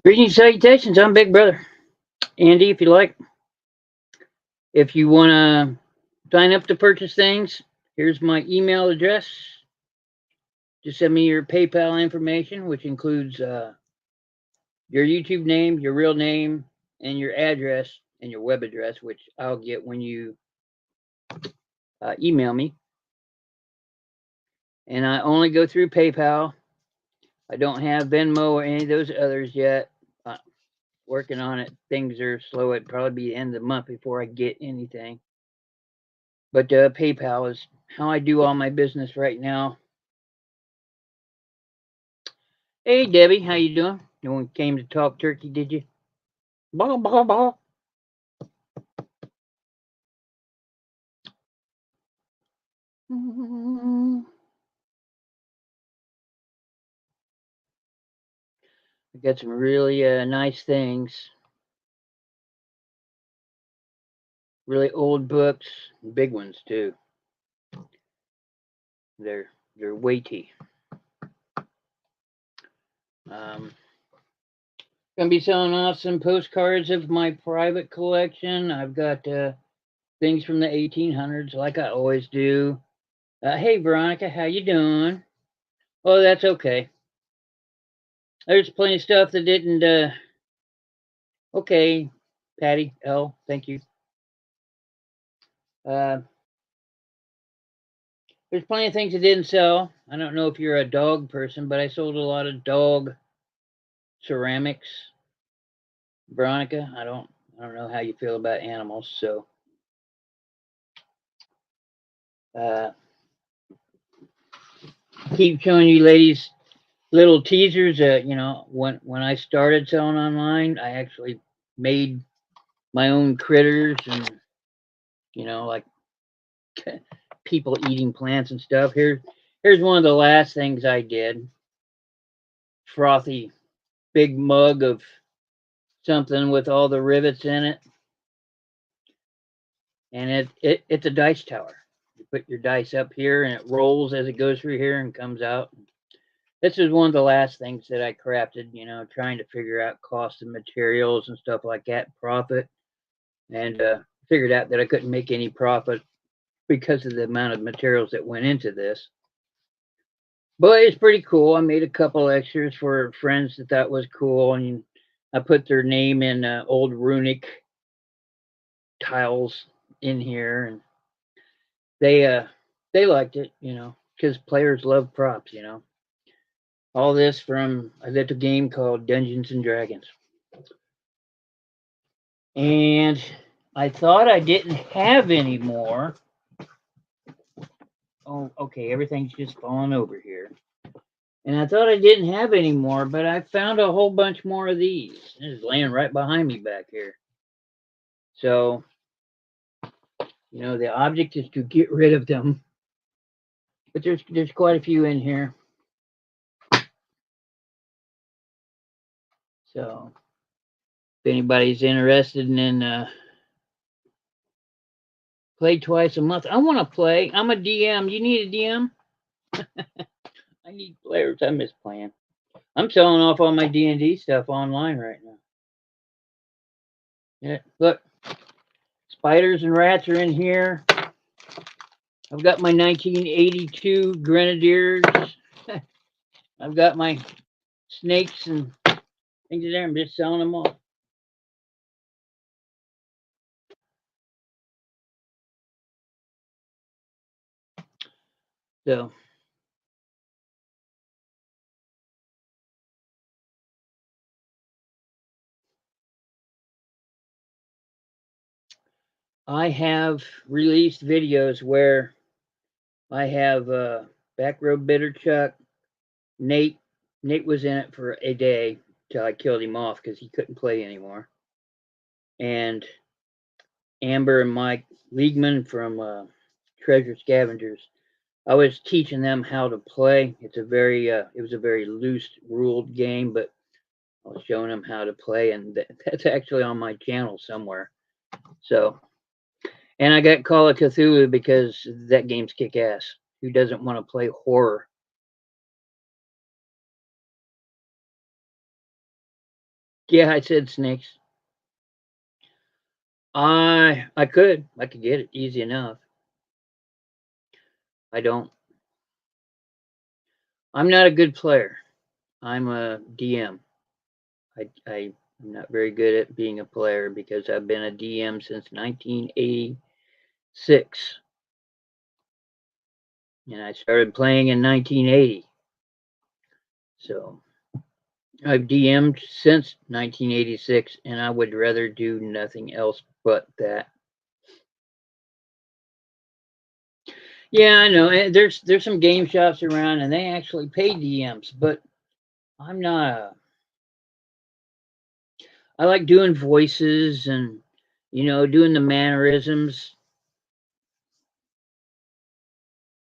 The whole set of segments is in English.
Greetings, salutations. I'm Big Brother Andy. If you like, if you want to sign up to purchase things, here's my email address. Just send me your PayPal information, which includes your YouTube name, your real name, and your address and your web address, which I'll get when you email me. And I only go through PayPal. I don't have Venmo or any of those others yet. Working on it. Things are slow. It'd probably be the end of the month before I get anything. But PayPal is how I do all my business right now. Hey, Debbie, how you doing? No one came to talk turkey, did you? Bah, bah, bah. I got some really nice things. Really old books, big ones too. They're weighty. Gonna be selling off some postcards of my private collection. I've got things from the 1800s, like I always do. Hey, Veronica, how you doing? Oh, that's okay. There's plenty of stuff that didn't. Okay, Patty L. Thank you. There's plenty of things that didn't sell. I don't know if you're a dog person, but I sold a lot of dog ceramics. Veronica, I don't know how you feel about animals, so keep showing you ladies little teasers. You know, when I started selling online, I actually made my own critters and like people eating plants and stuff. Here's one of the last things I did. Frothy big mug of something with all the rivets in it. And it's a dice tower. You put your dice up here and it rolls as it goes through here and comes out. This is one of the last things that I crafted, trying to figure out cost of materials and stuff like that, profit. And figured out that I couldn't make any profit because of the amount of materials that went into this. But it's pretty cool. I made a couple extras for friends that thought was cool, and I put their name in old runic tiles in here, and they liked it, because players love props, All this from a little game called Dungeons and Dragons, and I thought I didn't have any more. Oh, okay, everything's just falling over here. And I thought I didn't have any more, but I found a whole bunch more of these. It's laying right behind me back here. So, the object is to get rid of them. But there's quite a few in here. So, if anybody's interested in play twice a month, I want to play. I'm a DM. You need a DM? I need players. I miss playing. I'm selling off all my D&D stuff online right now. Yeah, look. Spiders and rats are in here. I've got my 1982 Grenadiers. I've got my snakes and things in there. I'm just selling them all. So I have released videos where I have Back Row Bitter Chuck, Nate. Nate was in it for a day till I killed him off because he couldn't play anymore. And Amber and Mike Liegman from Treasure Scavengers. I was teaching them how to play. It was a very loose ruled game, but I was showing them how to play, and that's actually on my channel somewhere. So, and I got Call of Cthulhu because that game's kick ass. Who doesn't want to play horror? Yeah, I said snakes. I could. I could get it easy enough. I don't. I'm not a good player. I'm a DM. I'm not very good at being a player because I've been a DM since 1986, and I started playing in 1980. So I've DM'd since 1986, and I would rather do nothing else but that. Yeah, I know. There's some game shops around, and they actually pay DMs, but I'm not a. I like doing voices and doing the mannerisms,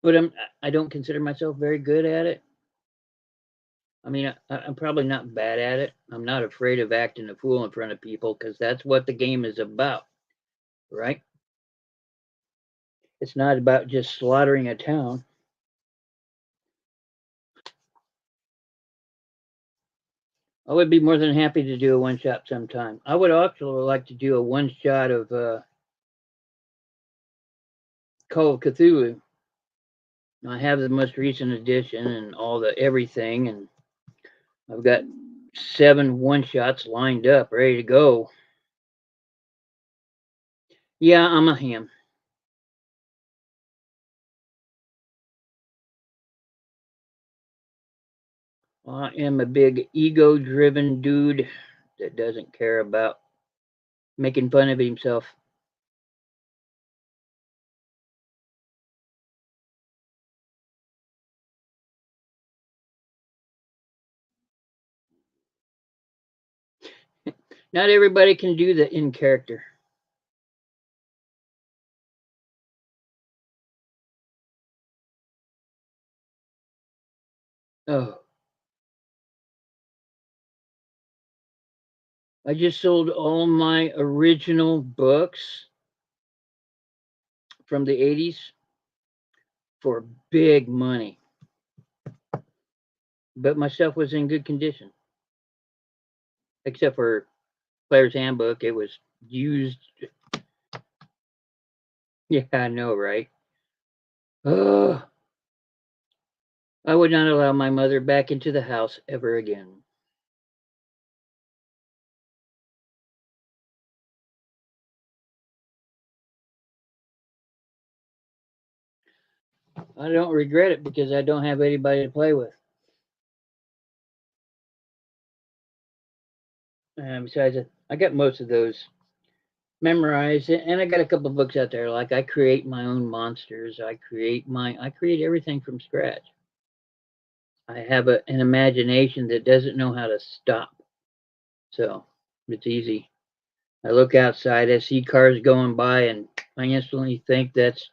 but I don't consider myself very good at it. I mean, I'm probably not bad at it. I'm not afraid of acting a fool in front of people because that's what the game is about, right? It's not about just slaughtering a town. I would be more than happy to do a one shot sometime. I would also like to do a one shot of Call of Cthulhu. I have the most recent edition and all the everything, and I've got 7 one shots lined up, ready to go. Yeah, I'm a ham. I am a big ego driven dude that doesn't care about making fun of himself. Not everybody can do the in character. Oh, I just sold all my original books from the 80s for big money, but my stuff was in good condition, except for Player's Handbook. It was used. Yeah, I know, right? Oh, I would not allow my mother back into the house ever again. I don't regret it because I don't have anybody to play with. Besides, I got most of those memorized, and I got a couple books out there. Like I create my own monsters. I create everything from scratch. I have an imagination that doesn't know how to stop, so it's easy. I look outside, I see cars going by, and I instantly think that's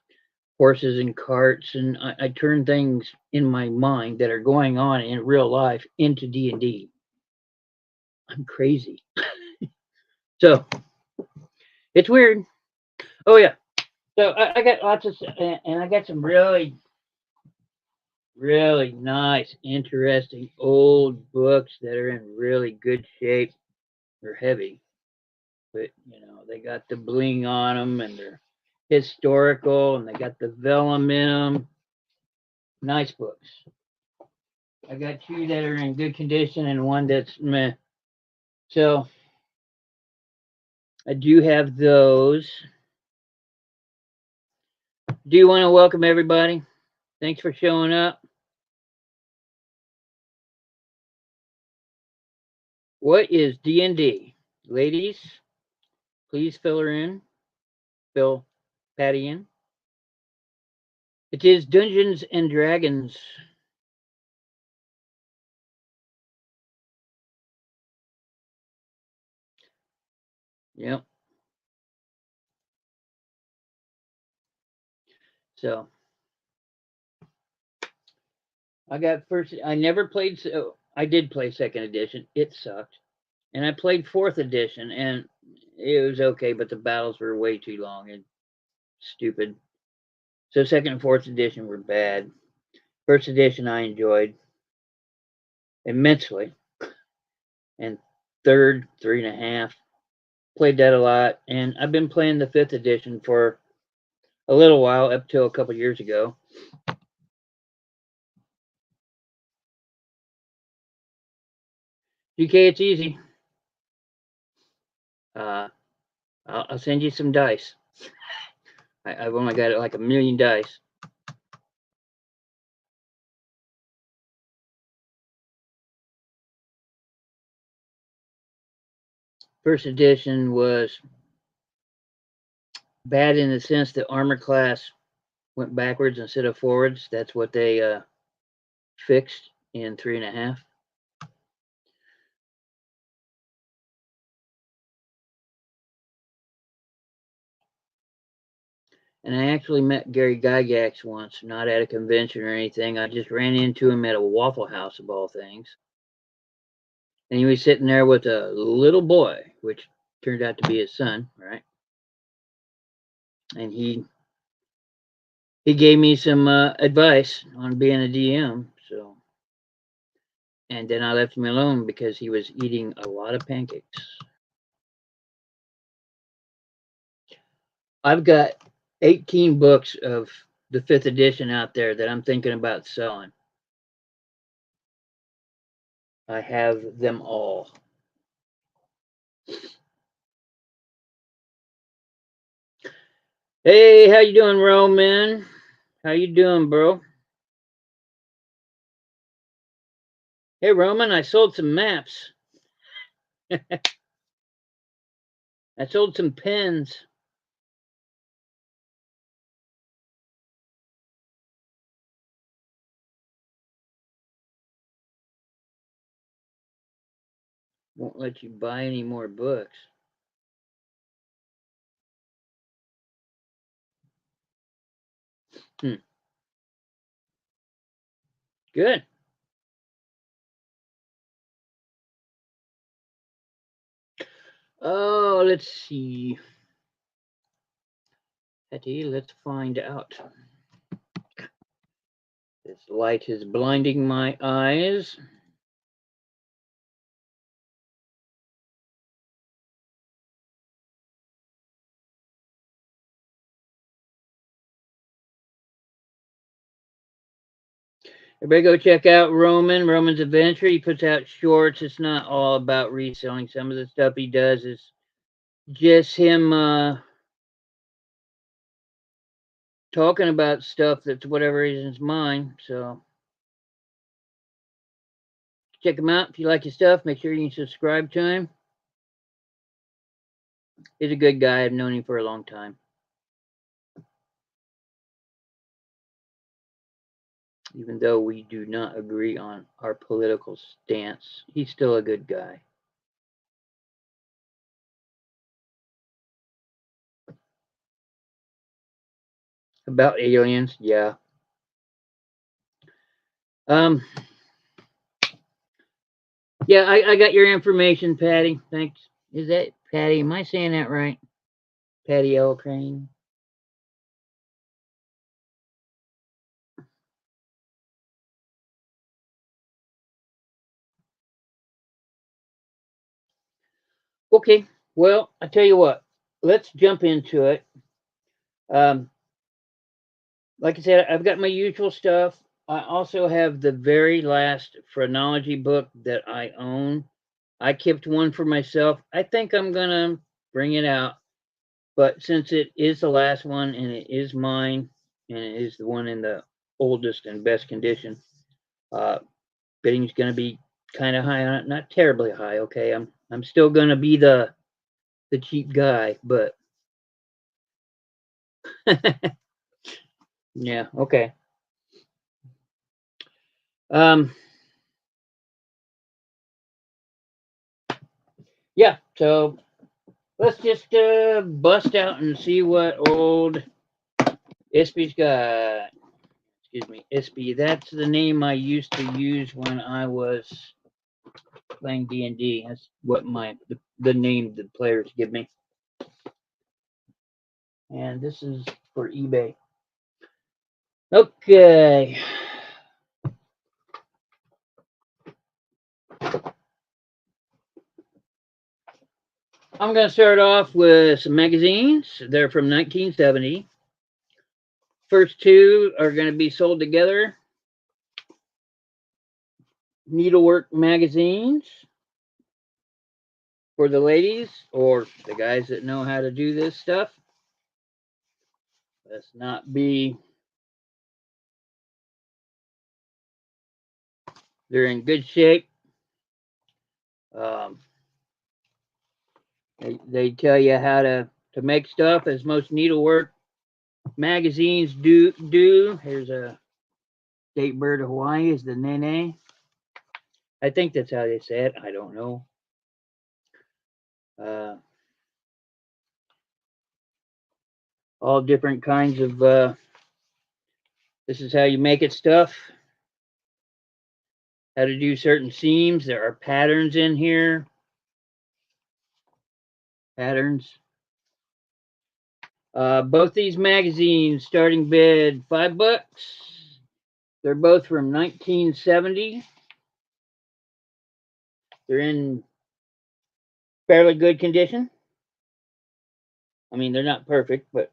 horses and carts, and I turn things in my mind that are going on in real life into D&D. I'm crazy. So it's weird. Oh yeah. So I got lots of, and I got some really, really nice, interesting old books that are in really good shape. They're heavy, but they got the bling on them, and they're historical, and they got the vellum in them. Nice books. I got 2 that are in good condition and one that's meh. So I do have those. Do you want to welcome everybody? Thanks for showing up. What is D&D? Ladies, please fill her in. Fill Patty in. It is Dungeons and Dragons. Yep. So I got first. I never played. So I did play second edition. It sucked. And I played fourth edition, and it was okay, but the battles were way too long and stupid. So second and fourth edition were bad. First edition I enjoyed immensely, and 3rd, 3.5. Played that a lot, and I've been playing the 5th edition for a little while, up till a couple years ago. GK, it's easy. I'll send you some dice. I've only got like 1,000,000 dice. First edition was bad in the sense that armor class went backwards instead of forwards. That's what they fixed in 3.5. And I actually met Gary Gygax once, not at a convention or anything. I just ran into him at a Waffle House, of all things. And he was sitting there with a little boy, which turned out to be his son, right? And he gave me some advice on being a DM. So, and then I left him alone because he was eating a lot of pancakes. I've got 18 books of the 5th edition out there that I'm thinking about selling. I have them all. Hey, how you doing, Roman? How you doing, bro? Hey, Roman, I sold some maps. I sold some pens. Won't let you buy any more books. Good. Oh, let's see. Hetty, let's find out. This light is blinding my eyes. Everybody go check out Roman's Adventure. He puts out shorts. It's not all about reselling. Some of the stuff he does is just him talking about stuff that's whatever is in his mind. So check him out. If you like his stuff, make sure you subscribe to him. He's a good guy. I've known him for a long time. Even though we do not agree on our political stance, he's still a good guy. About aliens, yeah. Yeah, I got your information, Patty. Thanks. Is that Patty? Am I saying that right? Patty L. Crane. Okay, well, I tell you what, let's jump into it. Like I said, I've got my usual stuff. I also have the very last phrenology book that I own. I kept one for myself. I think I'm gonna bring it out, but since it is the last one and it is mine and it is the one in the oldest and best condition, bidding's gonna be kind of high on it. Not terribly high. Okay, I'm still gonna be the cheap guy, but yeah, okay. Yeah, so let's just bust out and see what old Ispy's got. Excuse me, Ispy. That's the name I used to use when I was playing D&D. That's what the name the players give me. And this is for eBay. Okay. I'm going to start off with some magazines. They're from 1970. First two are going to be sold together. Needlework magazines for the ladies or the guys that know how to do this stuff. Let's not be. They're in good shape. Um, they tell you how to make stuff, as most needlework magazines do. Here's a state bird of Hawaii is the nene. I think that's how they say it. I don't know. Uh, all different kinds of. This is how you make it stuff. How to do certain seams. There are patterns in here. Patterns. Both these magazines, starting bid $5. They're both from 1970. They're in fairly good condition. I mean, they're not perfect, but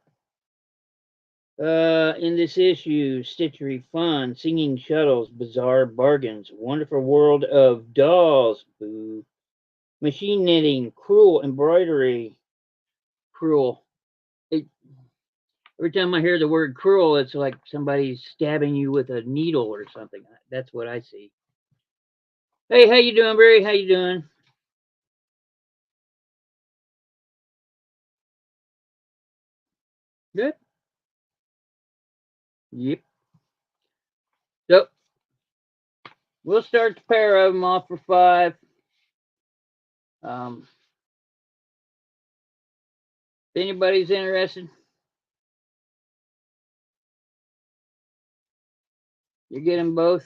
in this issue, Stitchery Fun, Singing Shuttles, Bizarre Bargains, Wonderful World of Dolls, Boo, Machine Knitting, Cruel Embroidery, Cruel. Every time I hear the word cruel, it's like somebody's stabbing you with a needle or something. That's what I see. Hey, how you doing, Barry? How you doing? Good. Yep. So we'll start the pair of them off for $5. If anybody's interested, you get them both.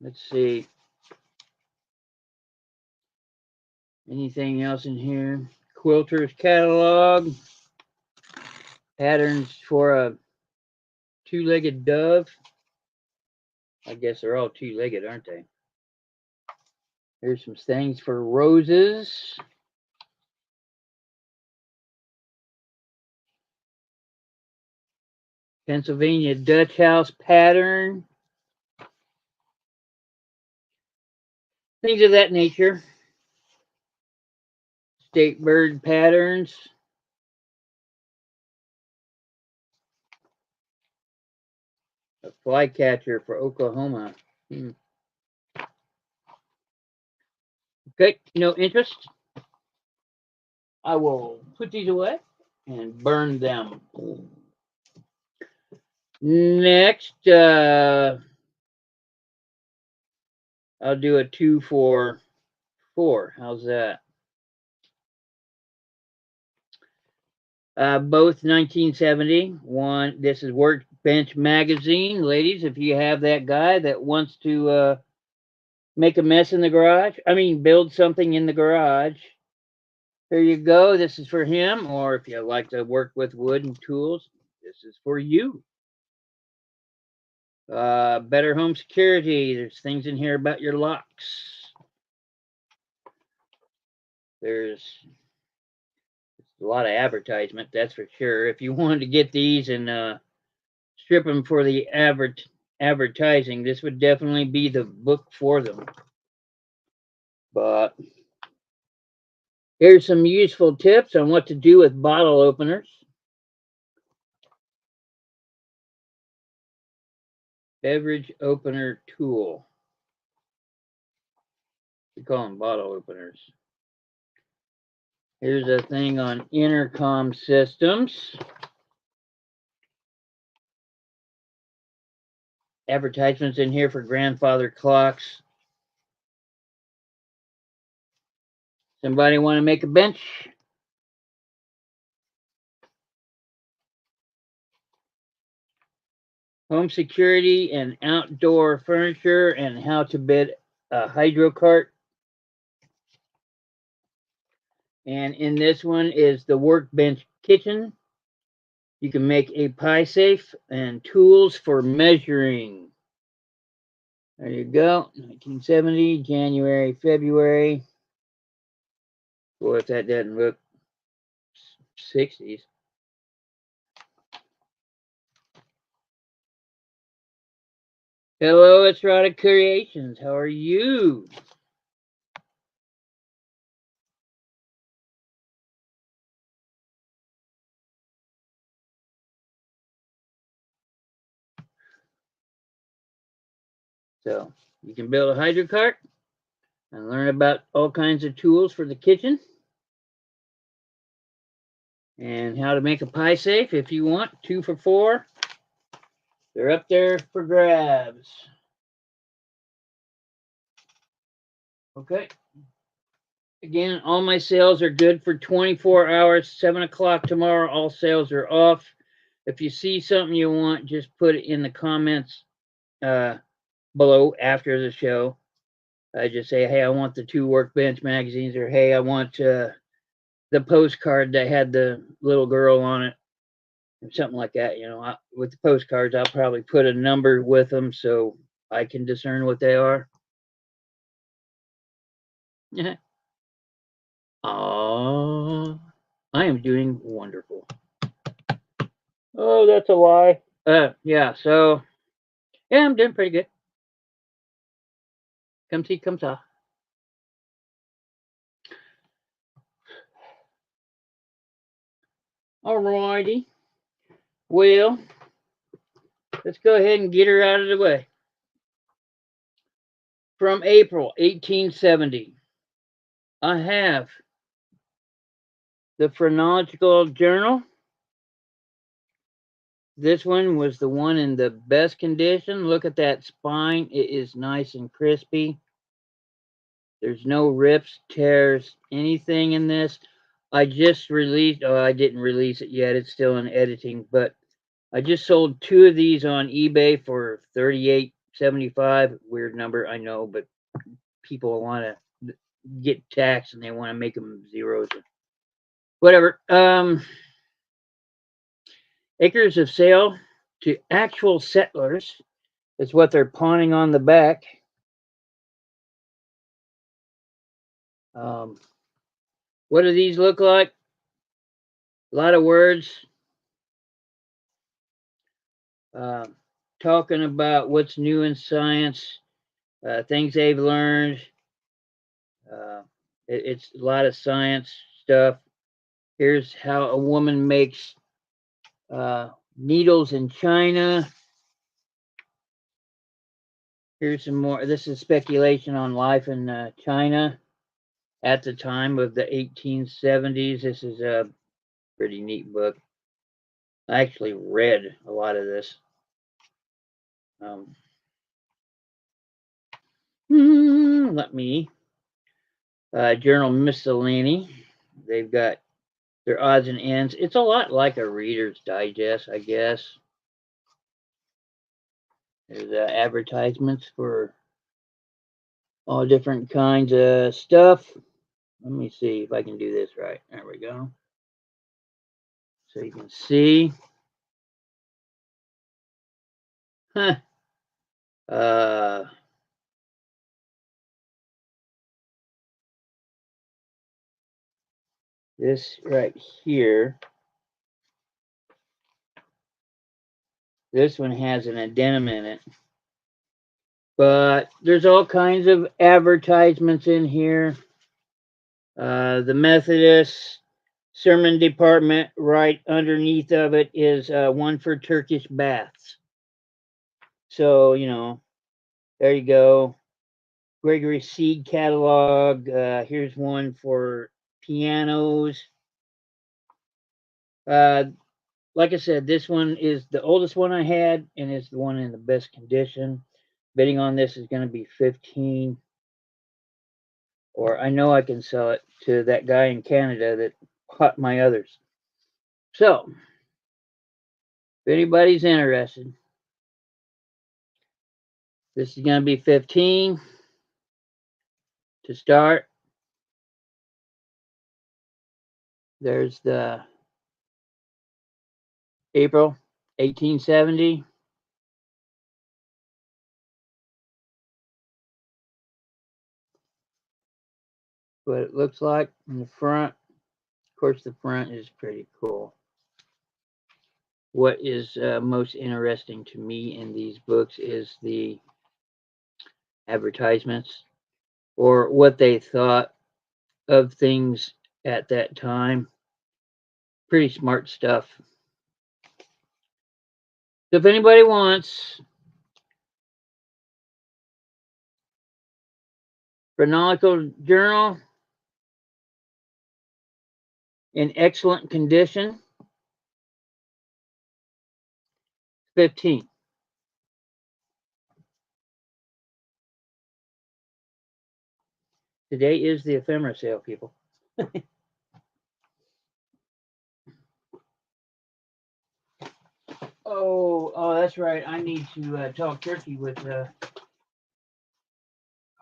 Let's see. Anything else in here? Quilter's catalog. Patterns for a two-legged dove. I guess they're all two-legged, aren't they? Here's some things for roses. Pennsylvania Dutch House pattern. Things of that nature. State bird patterns. A flycatcher for Oklahoma. Okay, no interest. I will put these away and burn them. Next, I'll do a 2 for $4. How's that? Both 1970. One, this is Workbench Magazine. Ladies, if you have that guy that wants to make a mess in the garage, build something in the garage, here you go. This is for him. Or if you like to work with wood and tools, this is for you. Better home security. There's things in here about your locks. There's a lot of advertisement, that's for sure. If you wanted to get these and strip them for the advertising, this would definitely be the book for them. But here's some useful tips on what to do with bottle openers. Beverage opener tool. We call them bottle openers. Here's a thing on intercom systems. Advertisements in here for grandfather clocks. Somebody want to make a bench? Home security and outdoor furniture and how to bid a hydro cart. And in this one is the workbench kitchen. You can make a pie safe and tools for measuring. There you go. 1970, January, February. Boy, if that doesn't look 60s. Hello, it's Rodic Creations. How are you? So, you can build a hydro cart and learn about all kinds of tools for the kitchen and how to make a pie safe if you want. 2 for $4. They're up there for grabs. Okay. Again, all my sales are good for 24 hours. 7 o'clock tomorrow, all sales are off. If you see something you want, just put it in the comments below after the show. I just say, hey, I want the 2 workbench magazines, or hey, I want the postcard that had the little girl on it, or something like that. You know, with the postcards, I'll probably put a number with them so I can discern what they are. Oh, I am doing wonderful. Oh, that's a lie. Yeah, so, yeah, I'm doing pretty good. Come see, come saw. Alrighty. Well, let's go ahead and get her out of the way. From April 1870, I have the Phrenological Journal. This one was the one in the best condition. Look at that spine. It is nice and crispy. There's no rips, tears, anything in this. I just released, oh, I didn't release it yet. It's still in editing, but I just sold 2 of these on eBay for $38.75. Weird number, I know, but people want to get taxed and they want to make them zeros. Whatever. Acres of sale to actual settlers is what they're pawning on the back. What do these look like? A lot of words. Talking about what's new in science, things they've learned. It's a lot of science stuff. Here's how a woman makes needles in China. Here's some more. This is speculation on life in China at the time of the 1870s. This is a pretty neat book. I actually read a lot of this. Let me. Journal Miscellany. They've got their odds and ends. It's a lot like a Reader's Digest, I guess. There's advertisements for all different kinds of stuff. Let me see if I can do this right. There we go. So you can see. Huh. This right here. This one has an addendum in it. But there's all kinds of advertisements in here. The Methodist sermon department, right underneath of it is one for Turkish baths. So, you know, there you go. Gregory Seed catalog. Here's one for pianos. Like I said, this one is the oldest one I had and is the one in the best condition. Bidding on this is going to be 15, or I know I can sell it to that guy in Canada that bought my others. So, if anybody's interested, this is going to be 15 to start. There's the April 1870. what it looks like in the front. Of course, the front is pretty cool. What is most interesting to me in these books is the advertisements, or what they thought of things at that time. Pretty smart stuff. So if anybody wants chronological journal in excellent condition, 15. Today is the ephemera sale, people. Oh, that's right. I need to talk turkey with.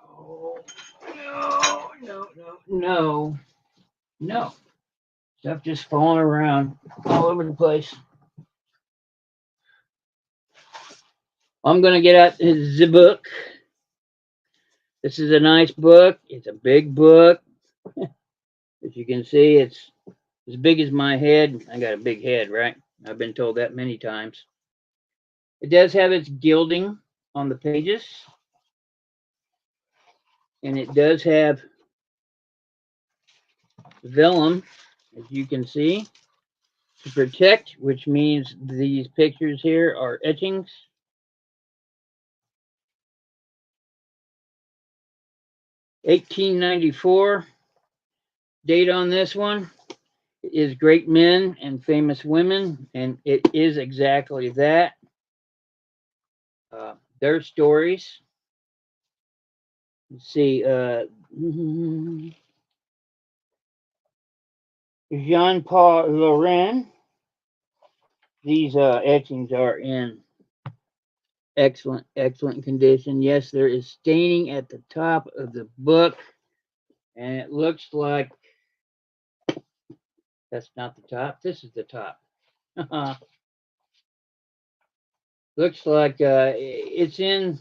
Oh, no. Stuff just falling around all over the place. I'm gonna get out the book. This is a nice book. It's a big book. As you can see, it's as big as my head. I got a big head, right? I've been told that many times. It does have its gilding on the pages. And it does have vellum, as you can see, to protect, which means these pictures here are etchings. (1894) date on this one is Great Men and Famous Women, and it is exactly that. Their stories. Let's see. Jean-Paul Laurent. These etchings are in excellent condition. Yes, there is staining at the top of the book, and it looks like that's not the top. This is the top. Looks like it's in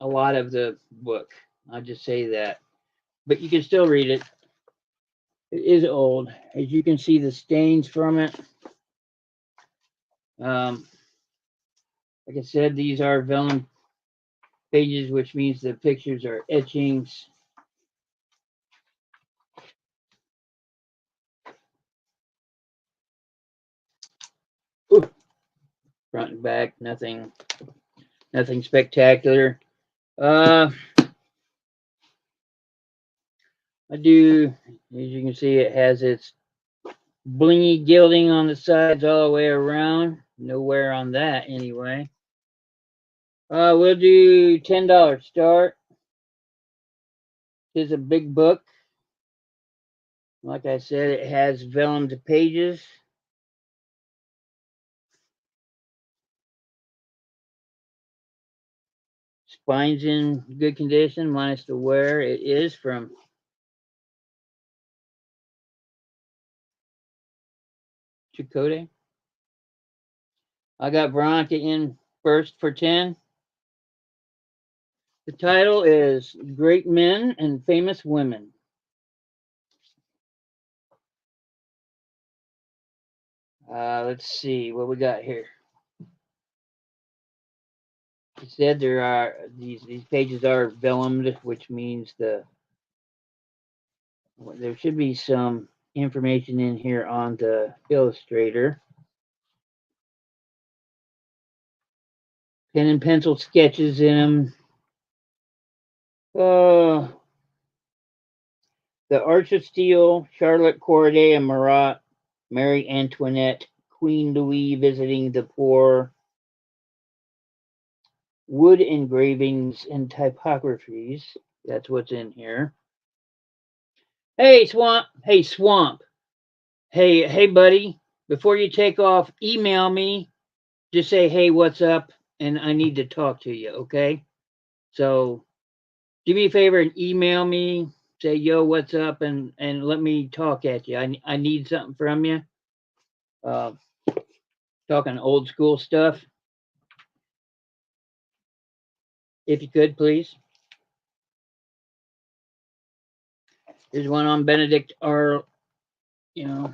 a lot of the book. I'll just say that. But you can still read it. It is old. As you can see, the stains from it. Like I said, these are vellum pages, which means the pictures are etchings. Ooh. Front and back, nothing spectacular. I do, as you can see, it has its blingy gilding on the sides all the way around. No wear on that anyway. We'll do $10 start. It's a big book. Like I said, it has vellum pages. Spine's in good condition, minus the wear. It is from Chakotay. I got Veronica in first for 10. The title is Great Men and Famous Women. Let's see what we got here. It said there are these pages are vellumed, which means there should be some information in here on the illustrator. Pen and pencil sketches in them. The Arch of Steel, Charlotte Corday and Marat, Mary Antoinette, Queen Louis visiting the poor, wood engravings and typographies. That's what's in here. Hey, Swamp. Hey, buddy. Before you take off, email me. Just say, hey, what's up? And I need to talk to you, okay? So do me a favor and email me. Say, yo, what's up? And let me talk at you. I need something from you. Talking old school stuff. If you could, please. Here's one on Benedict R. You know,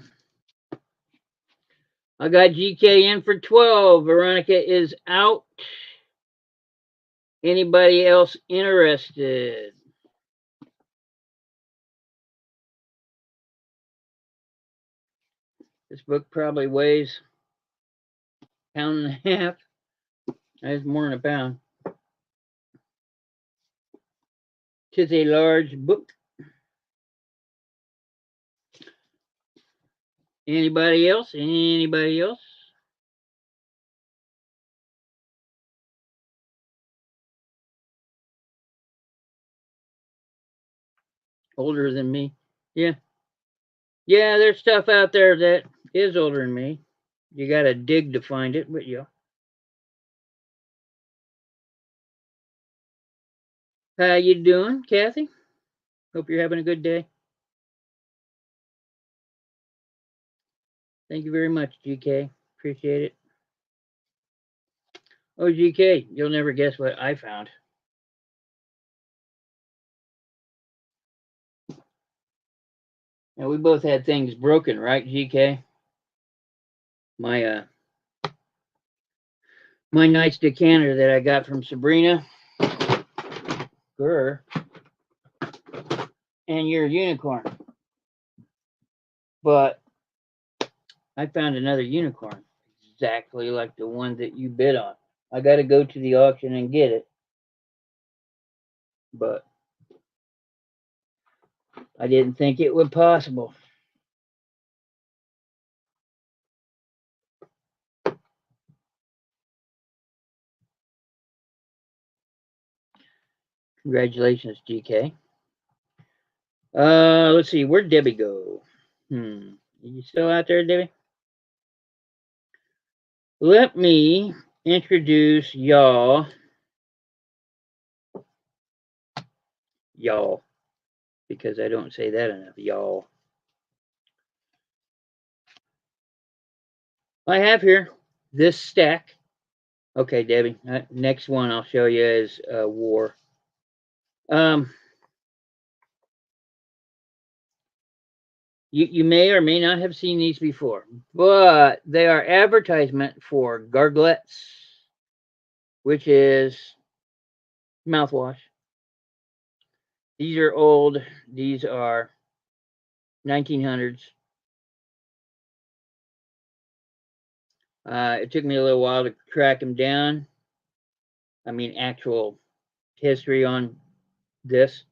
I got GK in for 12. Veronica is out. Anybody else interested? This book probably weighs a pound and a half. That's more than a pound. Tis a large book. Anybody else? Anybody else? Older than me? Yeah. Yeah, there's stuff out there that is older than me. You gotta dig to find it, but yeah. How you doing, Kathy? Hope you're having a good day. Thank you very much, GK. Appreciate it. Oh, GK, you'll never guess what I found. Now, we both had things broken, right, GK? My my nice decanter that I got from Sabrina, Grr, and your unicorn. But I found another unicorn exactly like the one that you bid on. I got to go to the auction and get it. But I didn't think it was possible. Congratulations, GK. Let's see, where'd Debbie go? Are you still out there, Debbie? Let me introduce y'all, because I don't say that enough, y'all. I have here this stack. Okay, Debbie, next one I'll show you is War. You may or may not have seen these before, but they are advertisement for Garglettes, which is mouthwash. These are old. These are 1900s. It took me a little while to track them down. I mean, actual history on this.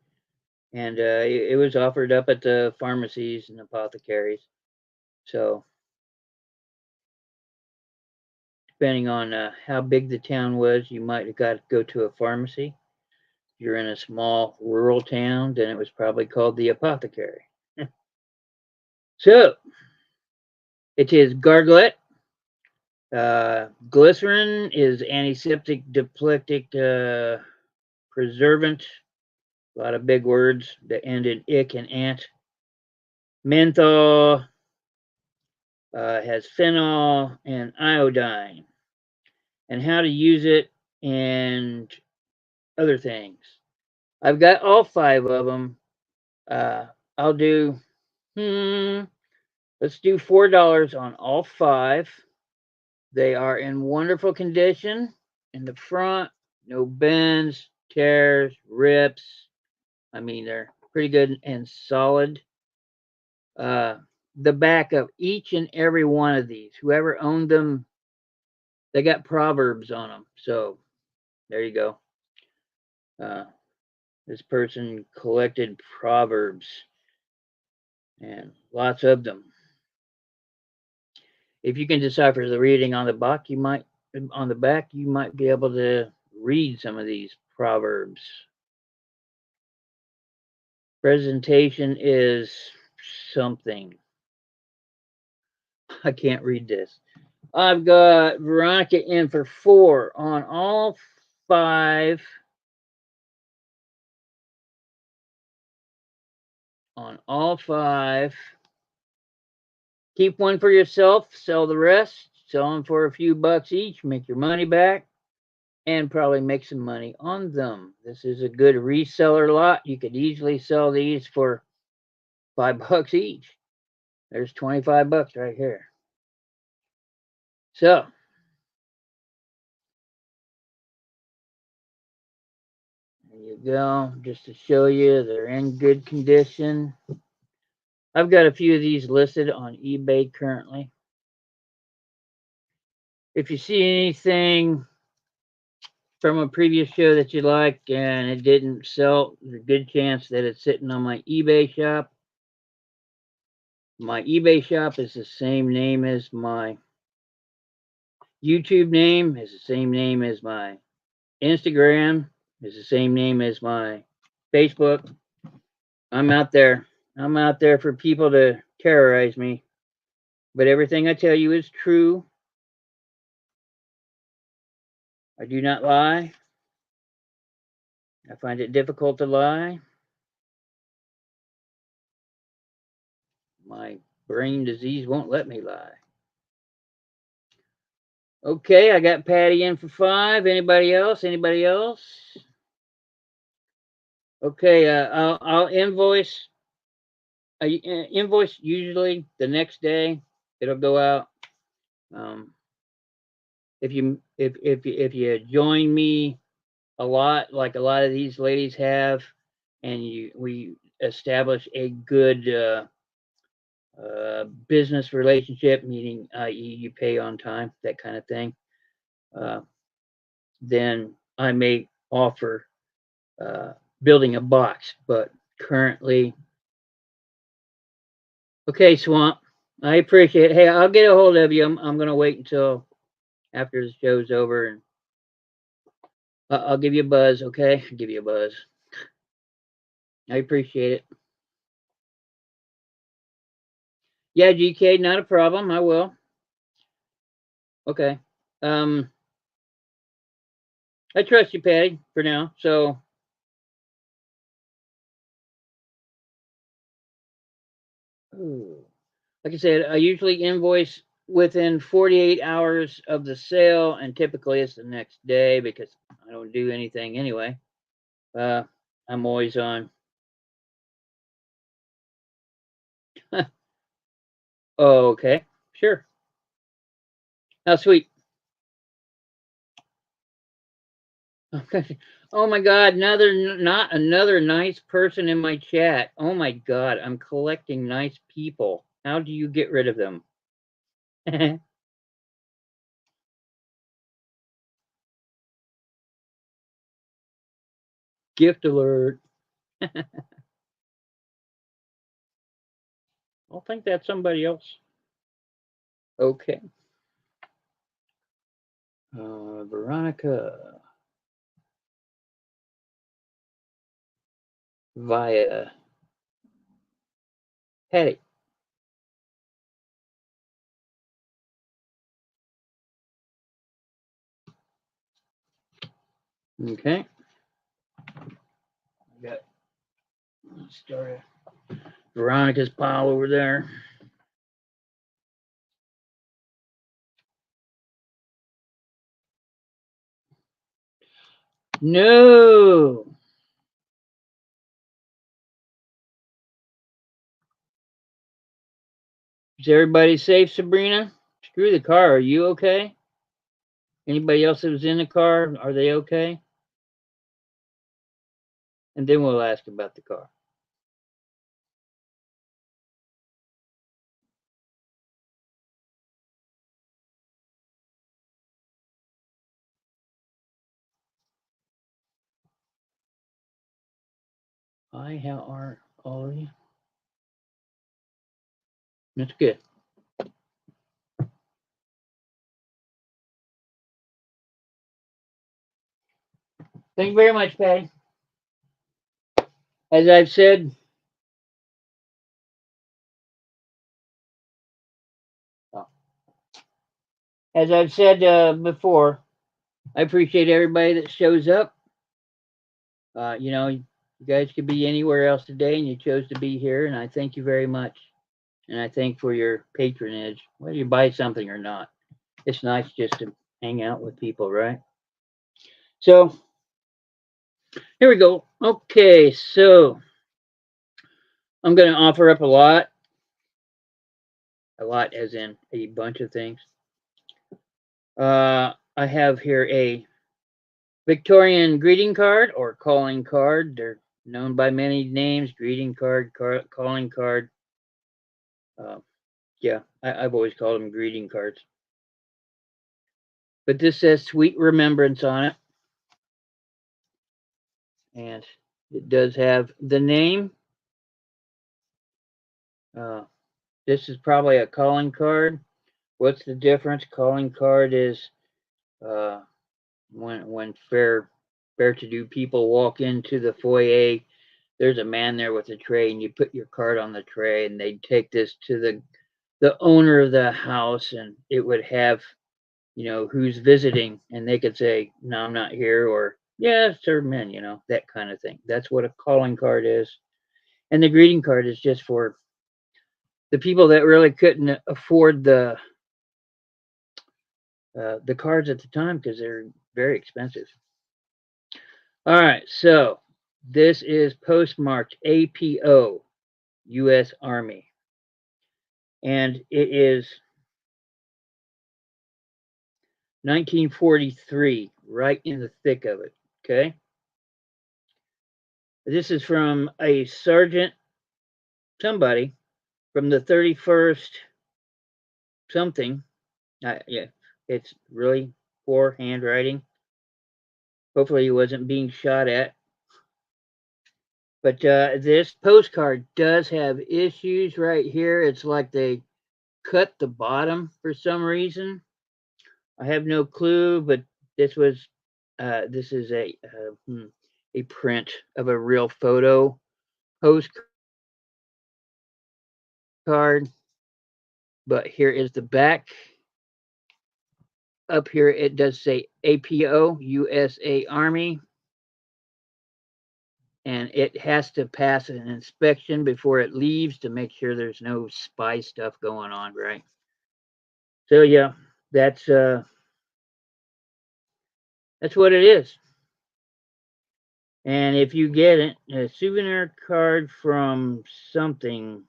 And it was offered up at the pharmacies and apothecaries. So, depending on how big the town was, you might have got to go to a pharmacy. If you're in a small rural town, then it was probably called the apothecary. So, it is Garglette. Glycerin is antiseptic, diplectic, preservant. A lot of big words that end in ick and ant. Menthol has phenol and iodine, and how to use it and other things. I've got all 5 of them. I'll do, let's do $4 on all 5. They are in wonderful condition. In the front, no bends, tears, rips. I mean, they're pretty good and solid. The back of each and every one of these, whoever owned them, they got proverbs on them. So there you go. This person collected proverbs and lots of them. If you can decipher the reading on the back, you might be able to read some of these proverbs. Presentation is something. I can't read this. I've got Veronica in for 4 on all 5. On all 5. Keep one for yourself, sell the rest, sell them for a few bucks each, make your money back, and probably make some money on them. This is a good reseller lot. You could easily sell these for $5 each. There's $25 right here. So there you go, just to show you they're in good condition. I've got a few of these listed on eBay currently. If you see anything from a previous show that you like and it didn't sell, there's a good chance that it's sitting on my eBay shop. My eBay shop is the same name as my YouTube name, is the same name as my Instagram, is the same name as my Facebook. I'm out there. I'm out there for people to terrorize me. But everything I tell you is true. I do not lie. I find it difficult to lie. My brain disease won't let me lie. Okay, I got Patty in for 5. Anybody else? Anybody else? Okay, I'll invoice. Invoice usually the next day. It'll go out. If you join me a lot, like a lot of these ladies have, and we establish a good business relationship, meaning i.e. you pay on time, that kind of thing, then I may offer building a box. But currently, okay, Swamp, I appreciate it. Hey, I'll get a hold of you. I'm going to wait until after the show's over, and I'll give you a buzz, okay? I'll give you a buzz. I appreciate it. Yeah, GK, not a problem. I will. Okay. I trust you, Patty, for now. So like I said, I usually invoice within 48 hours of the sale, and typically it's the next day because I don't do anything anyway. I'm always on. Oh, okay, sure. How sweet. Oh my God, not another nice person in my chat. Oh my God, I'm collecting nice people. How do you get rid of them? Gift alert. I think that's somebody else. Okay. Veronica via Patty. Okay. I got start Veronica's pile over there. No. Is everybody safe, Sabrina? Screw the car. Are you okay? Anybody else that was in the car, are they okay? And then we'll ask about the car. Hi, how are all of you? That's good. Thank you very much, Patty. As I've said, before, I appreciate everybody that shows up. You guys could be anywhere else today, and you chose to be here, and I thank you very much. And I thank for your patronage, whether you buy something or not. It's nice just to hang out with people, right? So here we go. Okay, so I'm going to offer up a lot as in a bunch of things. I have here a Victorian greeting card or calling card. They're known by many names: greeting card, calling card. Yeah, I've always called them greeting cards. But this says "Sweet Remembrance" on it, and it does have the name. This is probably a calling card. What's the difference? Calling card is when fair-to-do people walk into the foyer. There's a man there with a tray, and you put your card on the tray, and they take this to the owner of the house, and it would have, who's visiting, and they could say, "No, I'm not here," or "Yeah, serve men," that kind of thing. That's what a calling card is, and the greeting card is just for the people that really couldn't afford the cards at the time because they're very expensive. All right, so this is postmarked APO, U.S. Army, and it is 1943, right in the thick of it. Okay, this is from a sergeant, somebody from the 31st something. Yeah, it's really poor handwriting. Hopefully, he wasn't being shot at. But this postcard does have issues right here. It's like they cut the bottom for some reason. I have no clue, but this is a print of a real photo postcard. But here is the back. Up here it does say APO, USA Army, and it has to pass an inspection before it leaves to make sure there's no spy stuff going on, right? So yeah, that's what it is. And if you get it, a souvenir card from something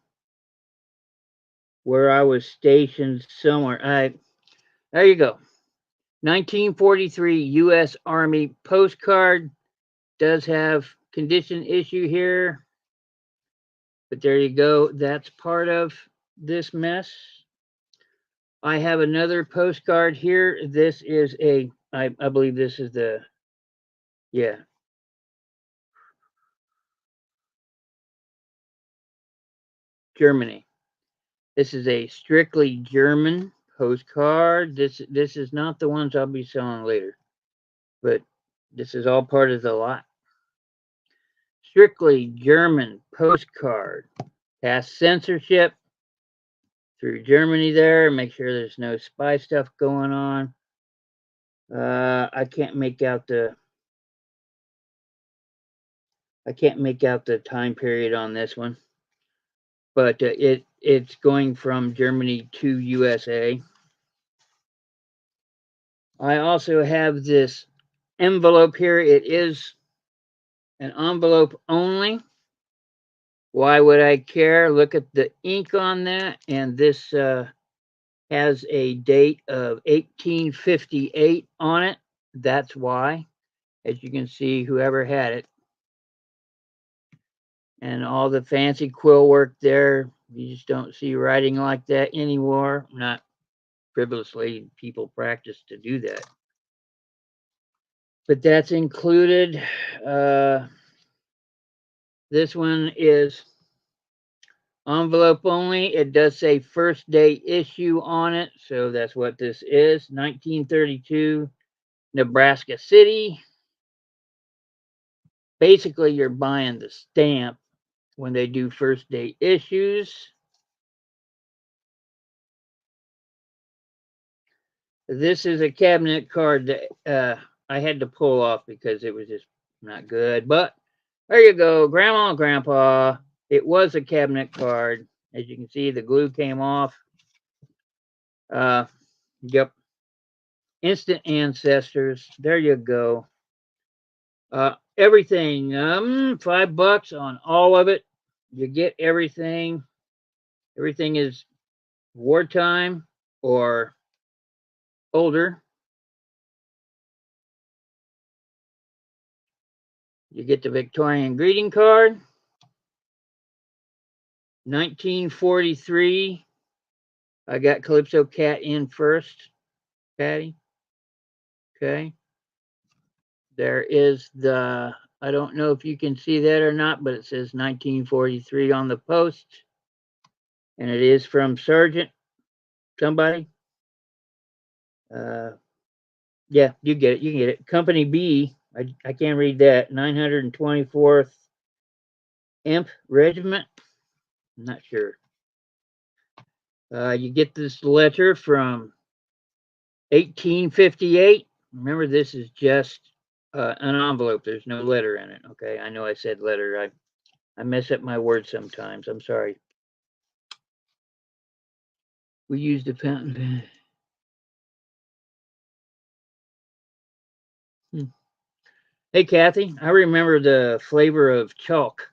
where I was stationed somewhere. There you go. 1943 U.S. Army postcard does have condition issue here. But there you go. That's part of this mess. I have another postcard here. This is I believe this is yeah. Germany. This is a strictly German postcard. This is not the ones I'll be selling later, but this is all part of the lot. Strictly German postcard. Past censorship through Germany there. Make sure there's no spy stuff going on. I can't make out the time period on this one, but it's going from Germany to USA. I also have this envelope here. It is an envelope only. Why would I care? Look at the ink on that, and this has a date of 1858 on it. That's why. As you can see, whoever had it. And all the fancy quill work there, you just don't see writing like that anymore. Not frivolously, people practice to do that. But that's included. This one is envelope only. It does say first day issue on it, so that's what this is. 1932, Nebraska City. Basically, you're buying the stamp when they do first day issues. This is a cabinet card that I had to pull off because it was just not good. But there you go, Grandma and Grandpa. It was a cabinet card. As you can see, the glue came off. Yep. Instant Ancestors. There you go. Everything. $5 on all of it. you get everything. Everything is wartime or older. You get the Victorian greeting card. 1943. I got Calypso Cat in first, Patty. Okay. There is the, I don't know if you can see that or not, but it says 1943 on the post. And it is from Sergeant somebody. Yeah, you get it. You can get it. Company B, I can't read that. 924th Imp Regiment. I'm not sure. You get this letter from 1858. Remember, this is just an envelope. There's no letter in it. Okay, I know I said letter. I mess up my words sometimes. I'm sorry. We used a fountain pen. Hey, Kathy, I remember the flavor of chalk.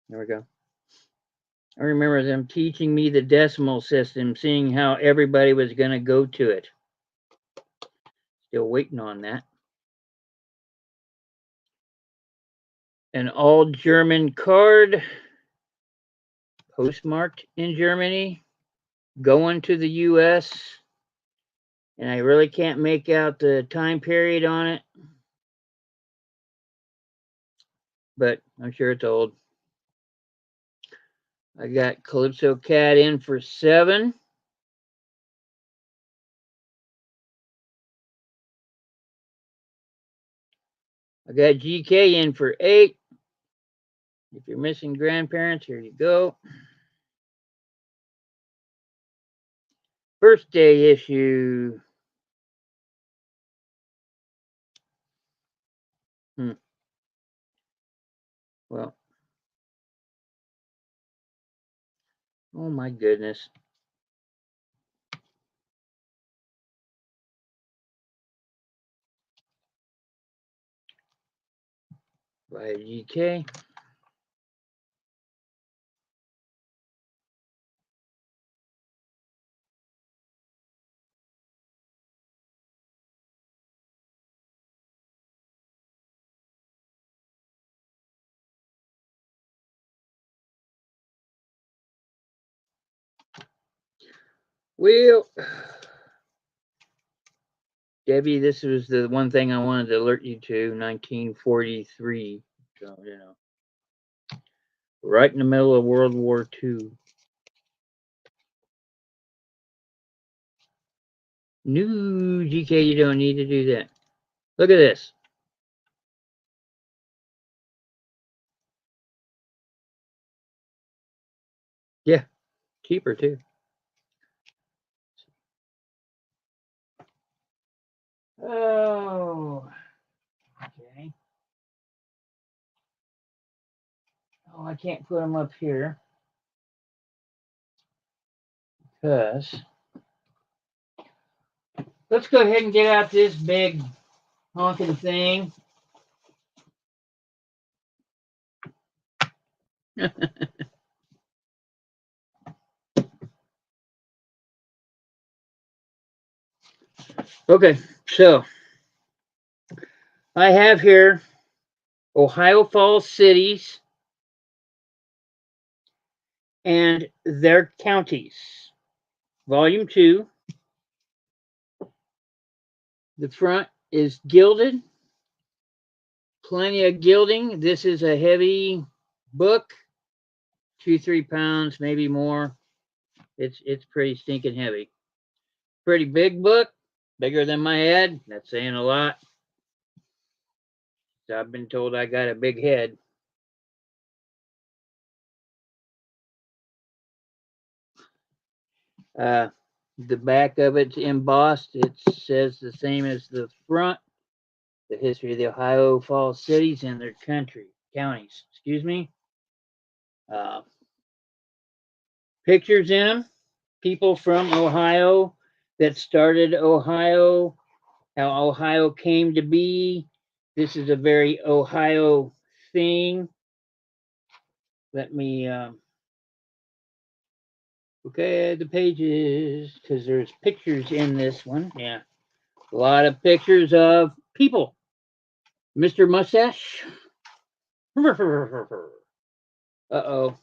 There we go. I remember them teaching me the decimal system, seeing how everybody was going to go to it. Still waiting on that. An all German card, postmarked in Germany, going to the US, and I really can't make out the time period on it, but I'm sure it's old. I got Calypso Cat in for 7. I got GK in for 8. If you're missing grandparents, here you go. Birthday issue. Well, oh my goodness. By GK. Well, Debbie, this was the one thing I wanted to alert you to, 1943. So, right in the middle of World War II. No, GK, you don't need to do that. Look at this. Yeah, cheaper too. Oh, okay. Oh, I can't put them up here because let's go ahead and get out this big honking thing. Okay, so I have here Ohio Falls cities and their counties. Volume 2. The front is gilded. Plenty of gilding. This is a heavy book. 2-3 pounds, maybe more. It's pretty stinking heavy. Pretty big book. Bigger than my head. That's saying a lot. I've been told I got a big head. The back of it's embossed. It says the same as the front. The history of the Ohio Falls cities and their counties. Excuse me. Pictures in them. People from Ohio that started Ohio, how Ohio came to be, This is a very Ohio thing. Let me look at the pages because there's pictures in this one. Yeah, a lot of pictures of people. Mr. Mustache. Uh-oh.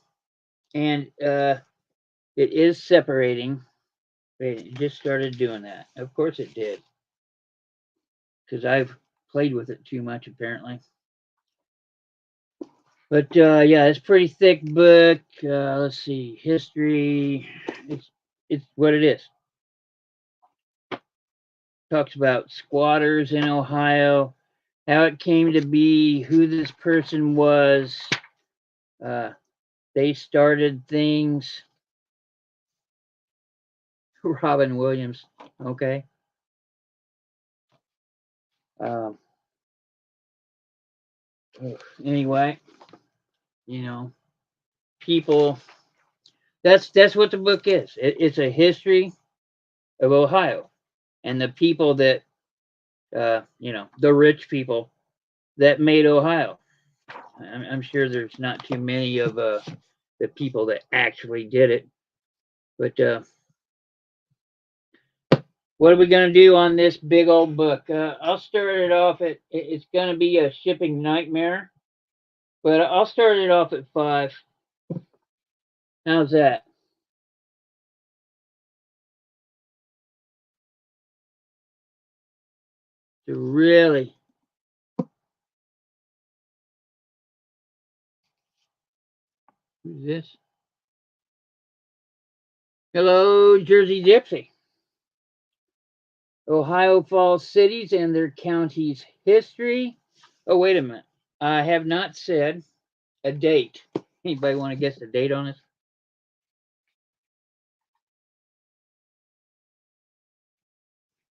And it is separating. Wait, it just started doing that. Of course it did. Because I've played with it too much, apparently. But yeah, it's a pretty thick book. Let's see, history. It's what it is. Talks about squatters in Ohio, how it came to be, who this person was. They started things. Robin Williams. Okay. Um, anyway, you know, people. That's what the book is. It's a history of Ohio and the people that the rich people that made Ohio. I'm sure there's not too many of the people that actually did it, but what are we going to do on this big old book? I'll start it off at. It's going to be a shipping nightmare, but I'll start it off at 5. How's that? So really, who's this? Hello, Jersey Gypsy. Ohio Falls cities and their counties' history. Oh, wait a minute. I have not said a date. Anybody want to guess the date on this?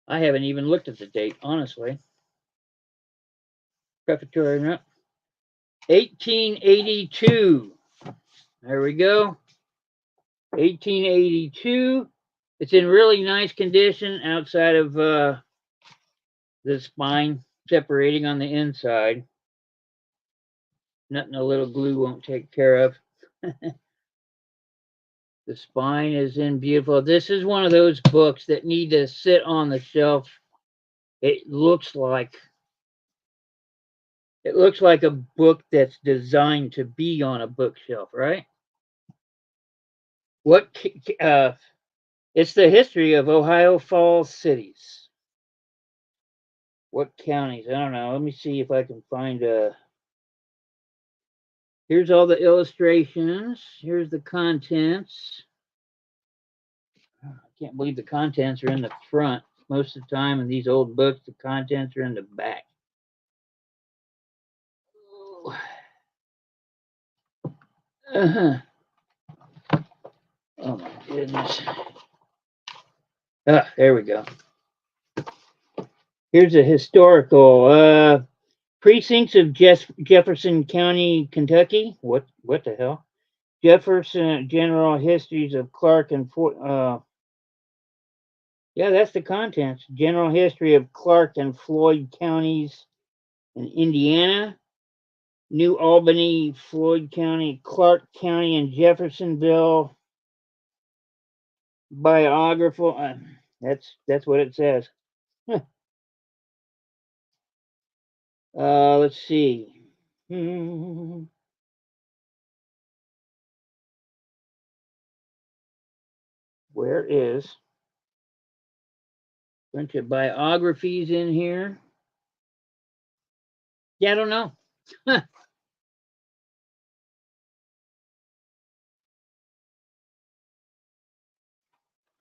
I haven't even looked at the date, honestly. Prefatory note. 1882. There we go. 1882. It's in really nice condition outside of the spine separating on the inside. Nothing a little glue won't take care of. The spine is in beautiful. This is one of those books that need to sit on the shelf. It looks like a book that's designed to be on a bookshelf, right? What it's the history of Ohio Falls cities. What counties? I don't know. Let me see if I can find a. Here's all the illustrations. Here's the contents. I can't believe the contents are in the front. Most of the time in these old books, the contents are in the back. Uh-huh. Oh my goodness. Ah, there we go. Here's a historical precincts of Jefferson County, Kentucky. What the hell? Jefferson General Histories of Clark and Fort. Yeah, that's the contents. General History of Clark and Floyd counties in Indiana, New Albany, Floyd County, Clark County, and Jeffersonville. Biographical. That's what it says. Let's see. Where is a bunch of biographies in here? Yeah, I don't know.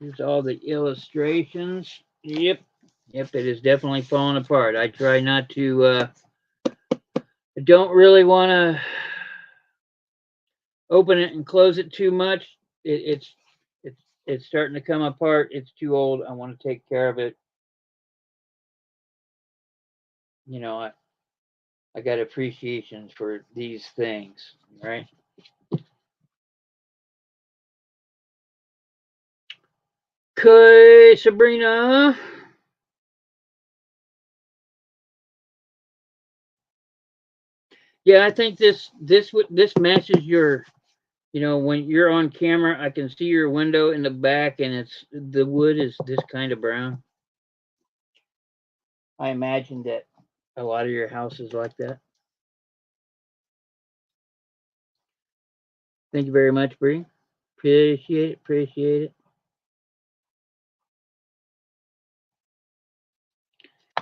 Here's all the illustrations. Yep, it is definitely falling apart. I try not to. I don't really want to open it and close it too much. It's starting to come apart. It's too old. I want to take care of it. You know, I got appreciations for these things, right? Okay, Sabrina. Yeah, I think this matches your, when you're on camera, I can see your window in the back, and the wood is this kind of brown. I imagine that a lot of your house is like that. Thank you very much, Bree. Appreciate it. Appreciate it.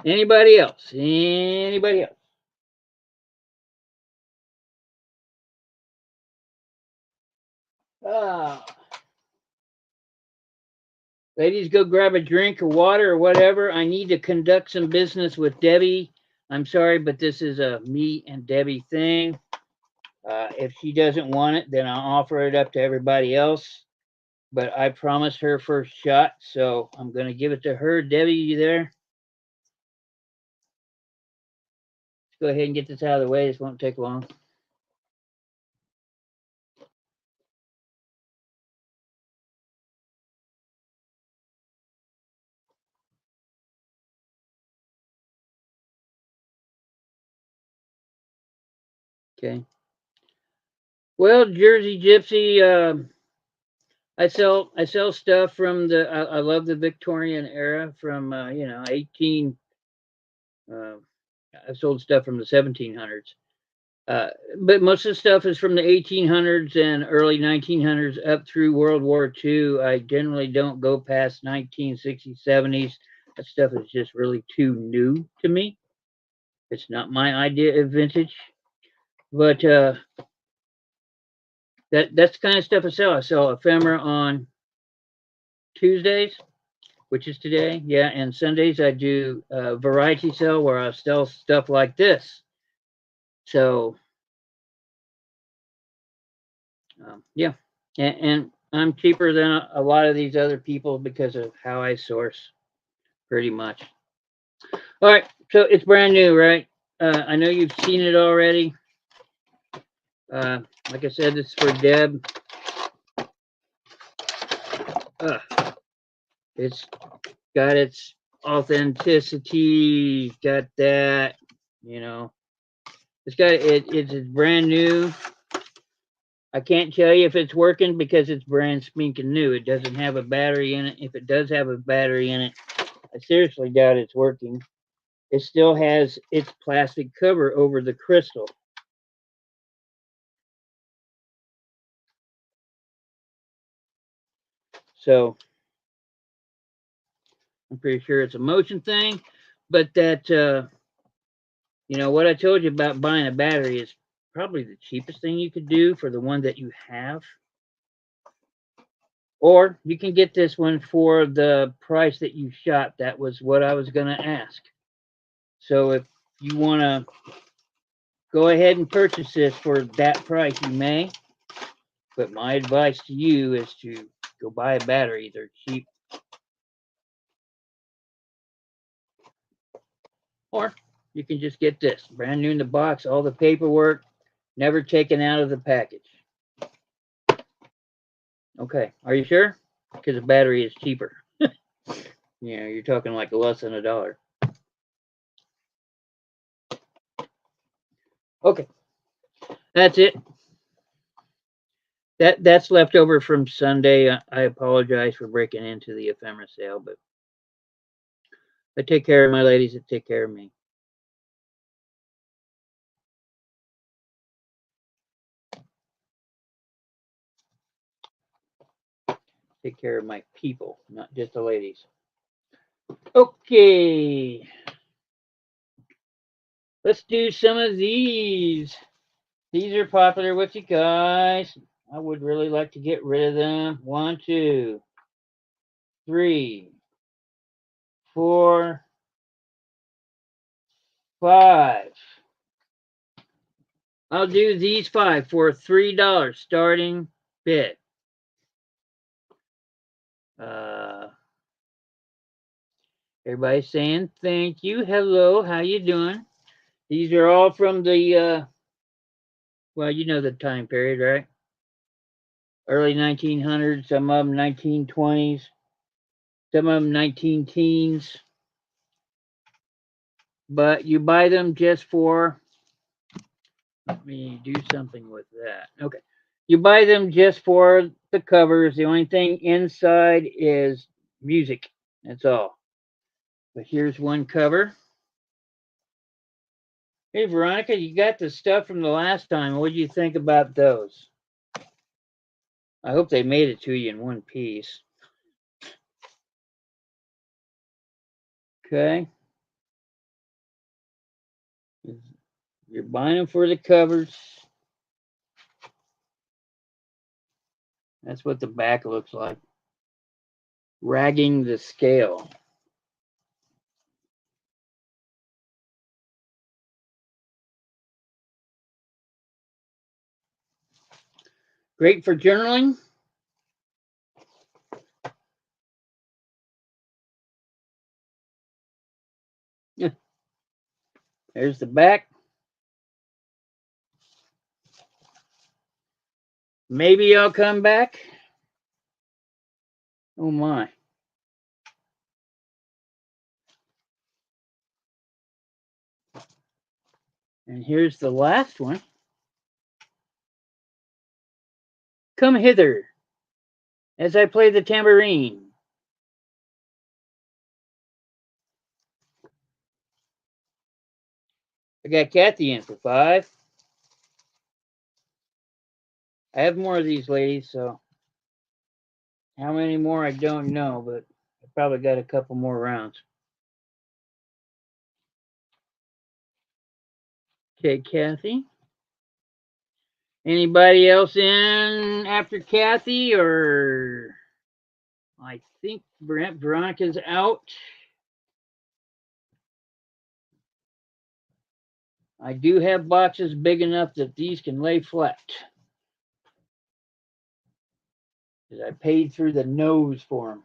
Anybody else? Anybody else? Ah, ladies, go grab a drink or water or whatever. I need to conduct some business with Debbie. I'm sorry, but this is a me and Debbie thing. If she doesn't want it, then I'll offer it up to everybody else. But I promised her first shot, so I'm going to give it to her. Debbie, you there? Let's go ahead and get this out of the way. This won't take long. Okay. Well, Jersey Gypsy, I sell stuff from I love the Victorian era from 18. Uh, I've sold stuff from the 1700s. But most of the stuff is from the 1800s and early 1900s up through World War II. I generally don't go past 1960s, 70s. That stuff is just really too new to me. It's not my idea of vintage. But that's the kind of stuff I sell. I sell ephemera on Tuesdays, which is today. Yeah, and Sundays I do a variety sale where I sell stuff like this. So yeah, and I'm cheaper than a lot of these other people because of how I source, pretty much. All right, so it's brand new, right? I know you've seen it already. Like I said, this is for Deb. Uh, it's got its authenticity, got that, you know. It's brand new. I can't tell you if it's working because it's brand spanking new. It doesn't have a battery in it. If it does have a battery in it, I seriously doubt it's working. It still has its plastic cover over the crystal. So I'm pretty sure it's a motion thing. But what I told you about buying a battery is probably the cheapest thing you could do for the one that you have. Or you can get this one for the price that you shot. That was what I was going to ask. So if you want to go ahead and purchase this for that price, you may. But my advice to you is to go buy a battery. They're cheap. Or you can just get this brand new in the box, all the paperwork, never taken out of the package. Okay, are you sure? Because the battery is cheaper. You're talking like less than $1. Okay, that's it. That's left over from Sunday. I apologize for breaking into the ephemera sale, but I take care of my ladies that take care of me. Take care of my people, not just the ladies. Okay, let's do some of these. These are popular with you guys. I would really like to get rid of them. 1, 2, 3, 4, 5. I'll do these 5 for $3 starting bid. Uh, everybody's saying thank you. Hello, how you doing? These are all from the well, you know the time period, right? Early 1900s, some of them 1920s, some of them 19 teens. But you buy them just for Let me do something with that. Okay. You buy them just for the covers. The only thing inside is music. That's all. But here's one cover. Hey, Veronica, you got the stuff from the last time. What do you think about those? I hope they made it to you in one piece. Okay. You're buying them for the covers. That's what the back looks like. Ragging the scale. Great for journaling. Yeah. There's the back. Maybe I'll come back. Oh my. And here's the last one. Come hither as I play the tambourine. I got Kathy in for 5. I have more of these ladies, so how many more I don't know, but I probably got a couple more rounds. Okay, Kathy. Anybody else in after Kathy, or I think Veronica's out. I do have boxes big enough that these can lay flat. I paid through the nose for them.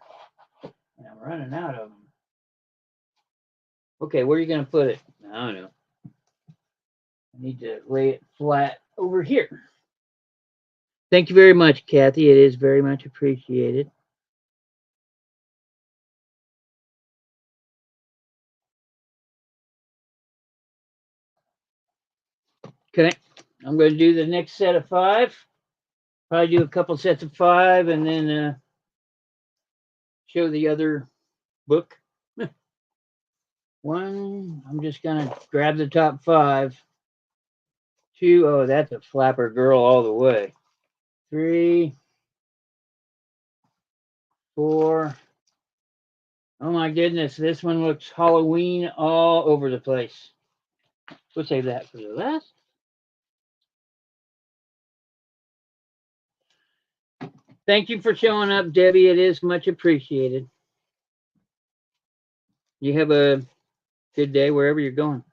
And I'm running out of them. Okay, where are you going to put it? I don't know. I need to lay it flat over here. Thank you very much, Kathy. It is very much appreciated. Okay, I'm going to do the next set of 5. Probably do a couple sets of 5 and then show the other book. One, I'm just going to grab the top 5. 2, oh, that's a flapper girl all the way. 3, 4. Oh my goodness, this one looks Halloween all over the place. We'll save that for the last. Thank you for showing up, Debbie. It is much appreciated. You have a good day wherever you're going.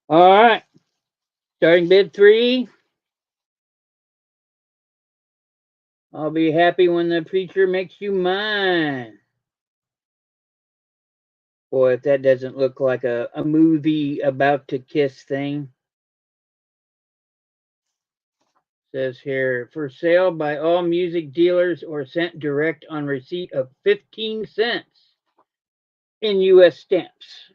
All right. Starting bid 3. I'll be happy when the preacher makes you mine. Boy, if that doesn't look like a movie about to kiss thing. Says here, for sale by all music dealers or sent direct on receipt of 15 cents in U.S. stamps.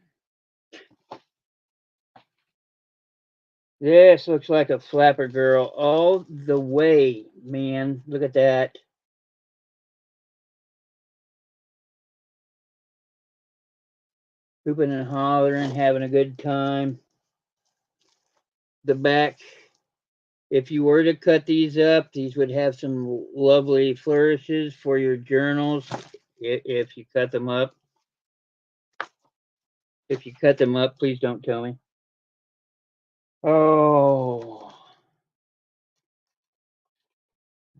This looks like a flapper girl all the way, man. Look at that. Hooping and hollering, having a good time. The back, if you were to cut these up, these would have some lovely flourishes for your journals if you cut them up. If you cut them up, please don't tell me. Oh.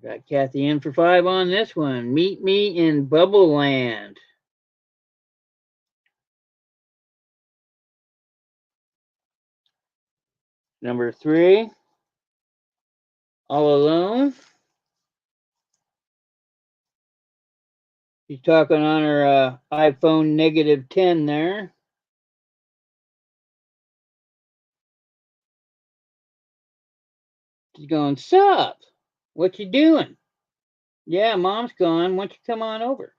Got Kathy in for 5 on this one. Meet me in Bubble Land. Number 3. All Alone. She's talking on her iPhone -10 there. She's going, sup? What you doing? Yeah, Mom's gone. Why don't you come on over?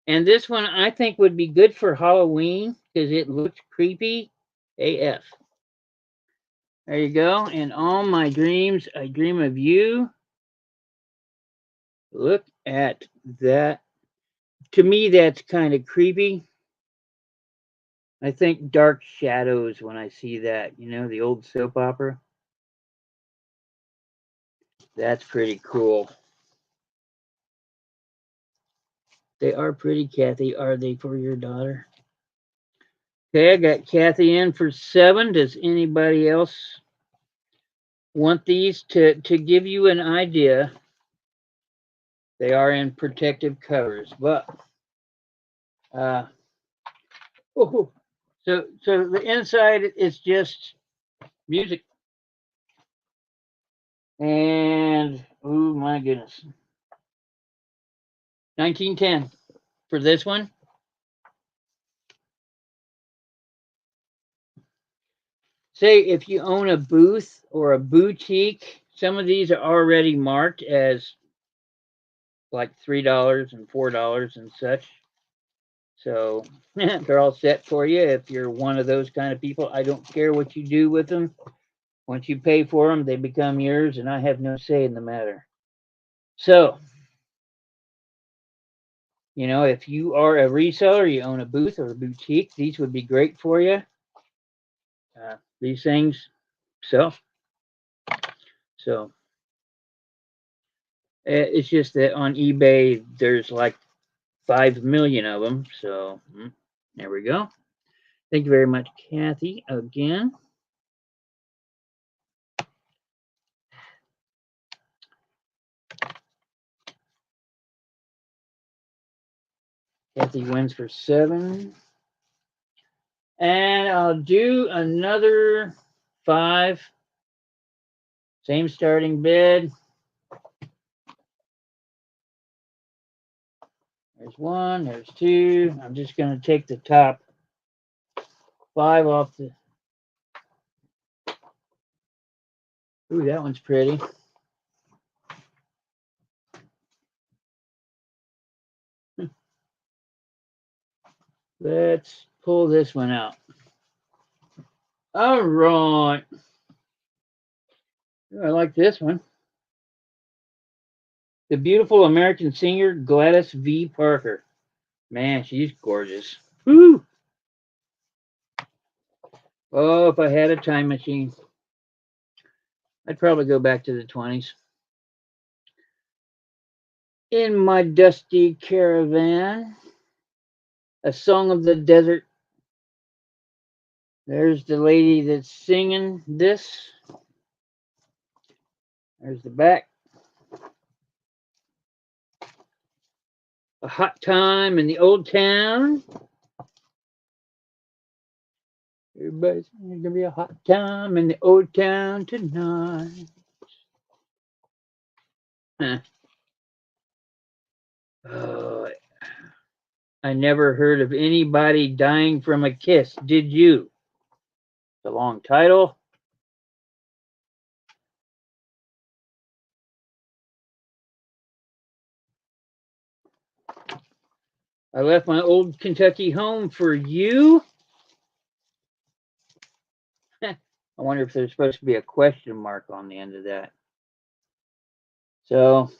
And this one I think would be good for Halloween because it looks creepy AF. There you go. In all my dreams, I dream of you. Look at that. To me, that's kind of creepy. I think Dark Shadows when I see that. You know, the old soap opera. That's pretty cool. They are pretty, Kathy. Are they for your daughter? Okay, I got Kathy in for 7. Does anybody else want these to give you an idea? They are in protective covers, but uh, oh, so the inside is just music, and oh my goodness, 1910 for this one. Say if you own a booth or a boutique, some of these are already marked as like $3 and $4 and such. So they're all set for you if you're one of those kind of people. I don't care what you do with them. Once you pay for them, they become yours, and I have no say in the matter. So, you know, if you are a reseller, you own a booth or a boutique, these would be great for you. These things sell. So it's just that on eBay, there's like 5 million of them. So there we go. Thank you very much, Kathy, again. Kathy wins for 7. And I'll do another 5. Same starting bid. There's 1, there's 2. I'm just going to take the top 5 off the. Ooh, that one's pretty. Let's pull this one out. All right. Ooh, I like this one. The beautiful American singer Gladys V. Parker. Man, she's gorgeous. Woo! Oh, if I had a time machine, I'd probably go back to the 20s. In my dusty caravan, a song of the desert. There's the lady that's singing this. There's the back. A hot time in the old town. Everybody's gonna be a hot time in the old town tonight. Huh. Oh, I never heard of anybody dying from a kiss. Did you? It's a long title. I left my old Kentucky home for you. I wonder if there's supposed to be a question mark on the end of that. So,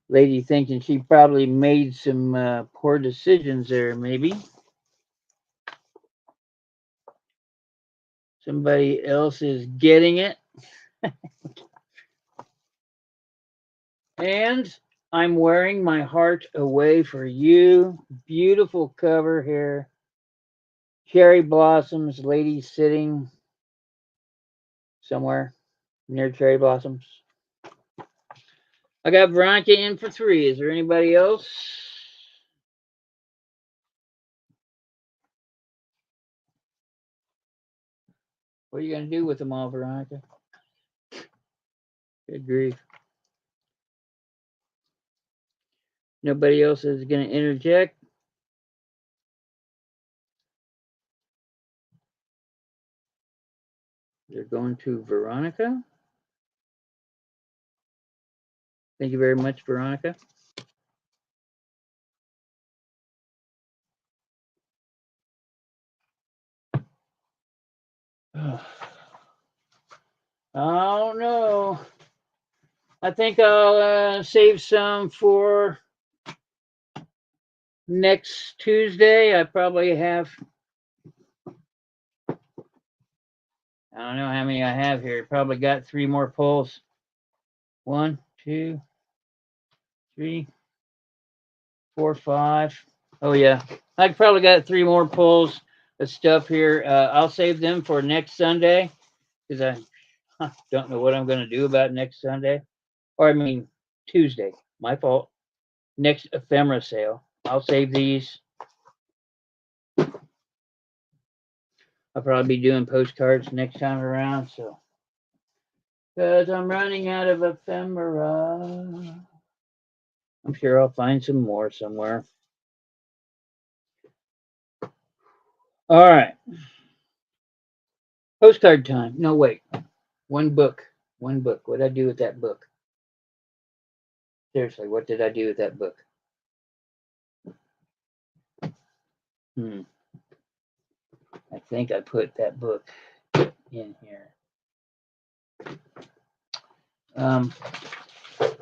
lady thinking she probably made some poor decisions there, maybe. Somebody else is getting it. And I'm wearing my heart away for you. Beautiful cover here. Cherry blossoms, lady sitting somewhere near cherry blossoms. I got Veronica in for 3. Is there anybody else? What are you going to do with them all, Veronica? Good grief. Nobody else is going to interject. They're going to Veronica. Thank you very much, Veronica. Oh no. I think I'll save some for next Tuesday. I probably have, I don't know how many I have here. Probably got 3 more pulls. 1, 2, 3, 4, 5. Oh yeah, I probably got 3 more pulls of stuff here. I'll save them for next Sunday because I don't know what I'm going to do about next Sunday. Or I mean Tuesday. My fault. Next ephemera sale. I'll save these. I'll probably be doing postcards next time around. So, because I'm running out of ephemera. I'm sure I'll find some more somewhere. All right. Postcard time. No, wait. One book. One book. What did I do with that book? Seriously, what did I do with that book? I think I put that book in here.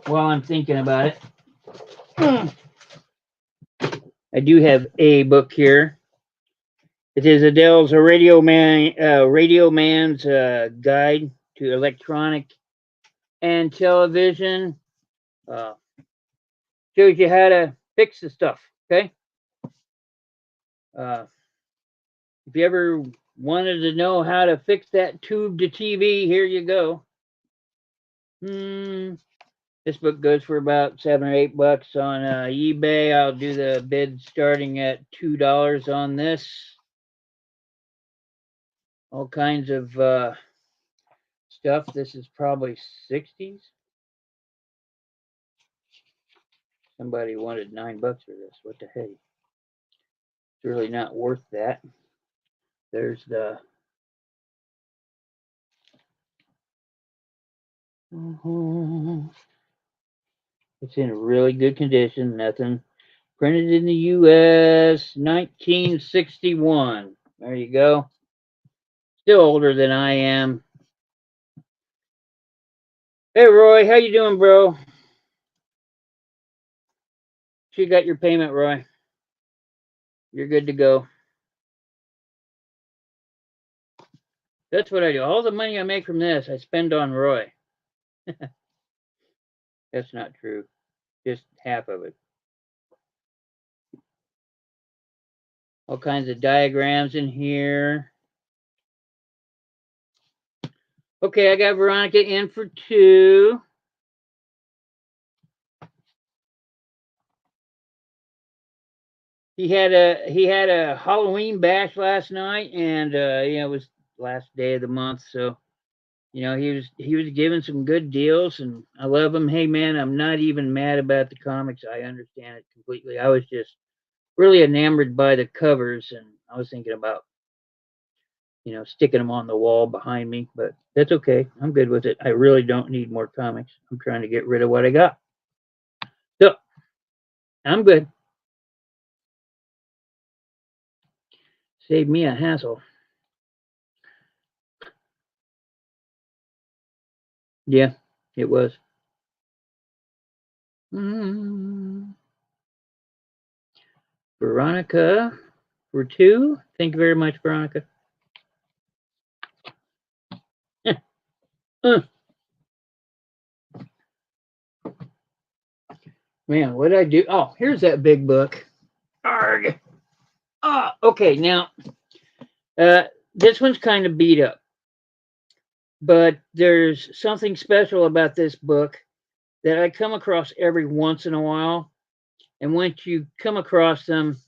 While I'm thinking about it, I do have a book here. It is Adele's Radio Man's Guide to Electronic and Television. Shows you how to fix the stuff. Okay. If you ever wanted to know how to fix that tube to TV, here you go. This book goes for about $7 or $8 on eBay. I'll do the bid starting at $2 on this. All kinds of stuff. This is probably 60s. Somebody wanted $9 for this. What the heck? It's really not worth that. There's the it's in really good condition. Nothing printed in the U.S. 1961. There you go. Still older than I am. Hey Roy, how you doing, bro? You got your payment, Roy. You're good to go. That's what I do. All the money I make from this, I spend on Roy. That's not true. Just half of it. All kinds of diagrams in here. Okay, I got Veronica in for 2. He had a Halloween bash last night, and it was last day of the month, so he was giving some good deals, and I love him. Hey man, I'm not even mad about the comics. I understand it completely. I was just really enamored by the covers, and I was thinking about sticking them on the wall behind me, but that's okay. I'm good with it. I really don't need more comics. I'm trying to get rid of what I got. So I'm good. Save me a hassle. Yeah, it was. Veronica for 2. Thank you very much, Veronica. Man, what did I do? Oh, here's that big book. Arg. Okay, now this one's kind of beat up, but there's something special about this book that I come across every once in a while. And once you come across them,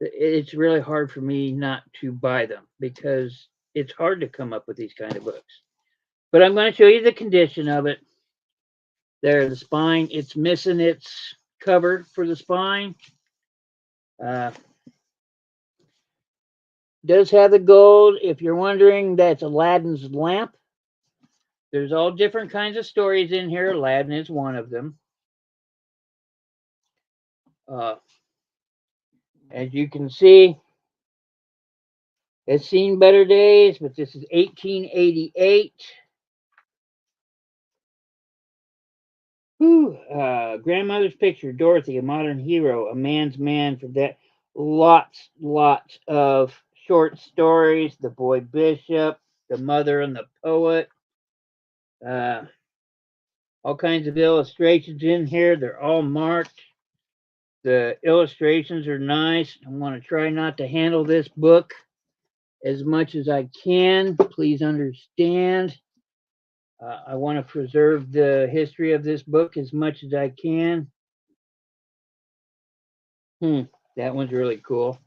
it's really hard for me not to buy them because it's hard to come up with these kind of books. But I'm going to show you the condition of it. There, the spine, it's missing its cover for the spine. Does have the gold. If you're wondering, that's Aladdin's lamp. There's all different kinds of stories in here. Aladdin is one of them. As you can see, it's seen better days, but this is 1888. Grandmother's picture, Dorothy, a modern hero, a man's man for that. Lots of short stories. The Boy Bishop, The Mother and the Poet. Uh, all kinds of illustrations in here. They're all marked. The illustrations are nice. I want to try not to handle this book as much as I can. Please understand. I want to preserve the history of this book as much as I can. That one's really cool.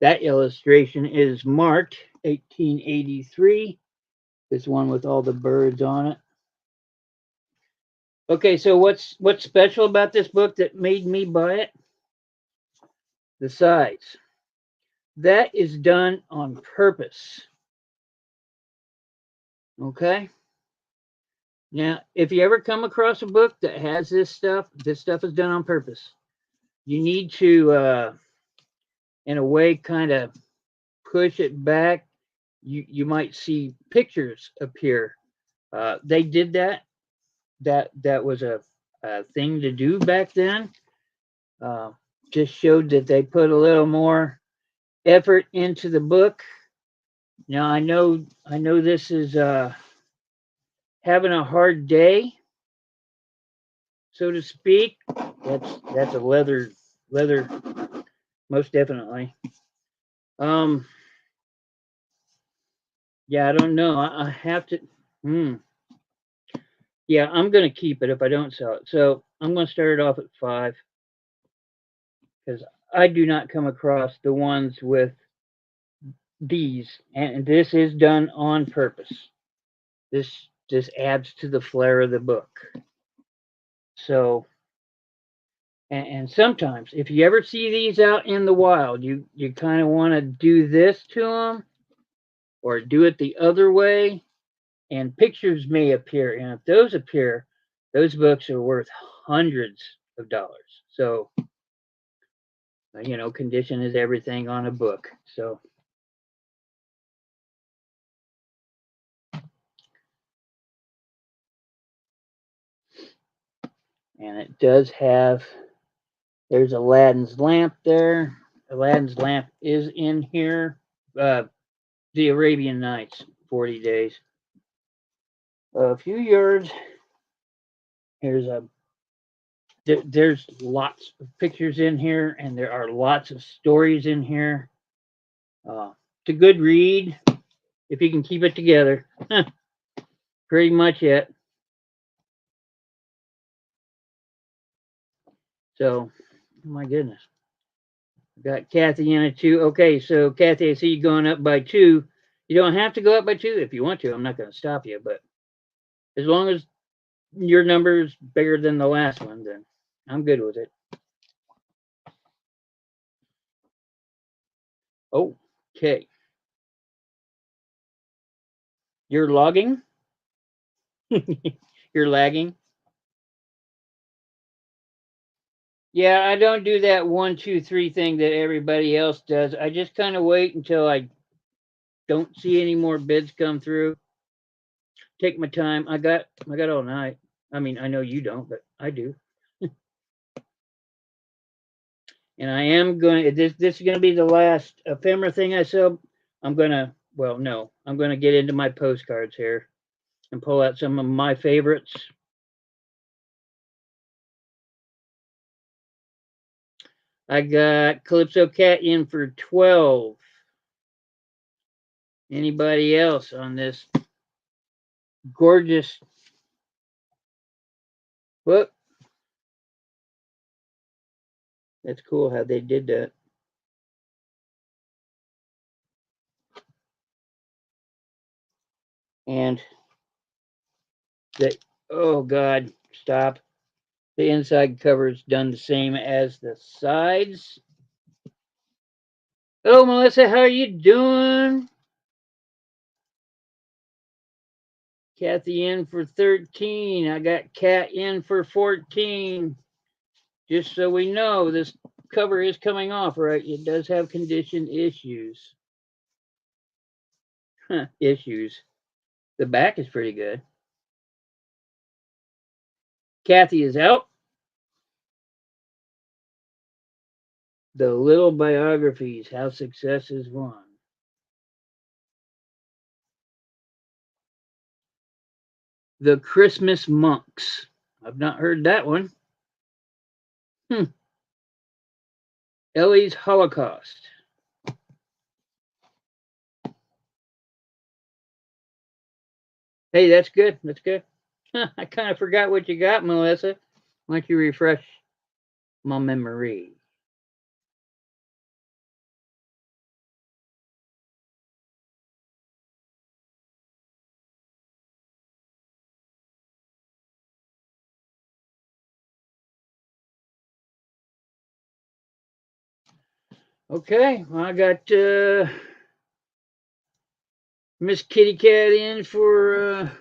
That illustration is marked 1883. This one with all the birds on it. Okay, so what's special about this book that made me buy it? The size. That is done on purpose. Okay? Now, if you ever come across a book that has this stuff is done on purpose. You need to, in a way, kind of push it back. You might see pictures appear. They did that. That was a thing to do back then. Just showed that they put a little more effort into the book. Now I know this is having a hard day, so to speak. That's a leather, most definitely. Yeah, I don't know. I have to. Yeah, I'm gonna keep it if I don't sell it. So I'm gonna start it off at 5 because I do not come across the ones with these, and this is done on purpose. This adds to the flair of the book. So, and sometimes if you ever see these out in the wild, you kind of want to do this to them or do it the other way, and pictures may appear, and if those appear, those books are worth hundreds of dollars. So, condition is everything on a book. So, and it does have, there's Aladdin's lamp there. Aladdin's lamp is in here. The Arabian Nights, 40 days. A few yards. Here's there's lots of pictures in here, and there are lots of stories in here. It's a good read if you can keep it together. Pretty much it. So, oh my goodness. Got Kathy in it too. Okay, so Kathy, I see you going up by 2. You don't have to go up by 2 if you want to. I'm not going to stop you, but as long as your number is bigger than the last one, then I'm good with it. Okay. You're logging? You're lagging? Yeah, I don't do that 1, 2, 3 thing that everybody else does. I just kind of wait until I don't see any more bids come through. Take my time. I got all night. I mean, I know you don't, but I do. And I am going to, this is going to be the last ephemera thing I sell. I'm going to, well, no, I'm going to get into my postcards here and pull out some of my favorites. I got Calypso Cat in for 12. Anybody else on this gorgeous? Whoop. That's cool how they did that. And the, oh God, stop. The inside cover is done the same as the sides. Oh, Melissa, how are you doing? Kathy in for 13. I got Cat in for 14. Just so we know, this cover is coming off, right? It does have condition issues. Issues. The back is pretty good. Kathy is out. The Little Biographies, How Success is Won. The Christmas Monks. I've not heard that one. Ellie's Holocaust. Hey, that's good. That's good. I kind of forgot what you got, Melissa. Why don't you refresh my memory? Okay, well, I got Miss Kitty Cat in for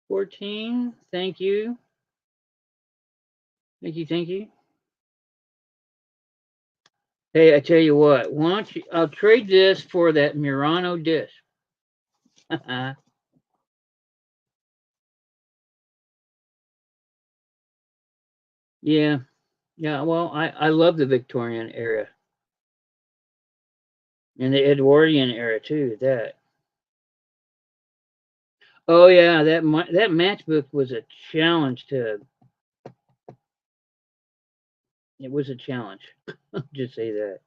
14. Thank you. Thank you. Thank you. Hey, I tell you what, why don't you, I'll trade this for that Murano disc. Yeah. Yeah, well, I love the Victorian era and the Edwardian era too. That. Oh yeah, that matchbook was a challenge to. It was a challenge. Just say that.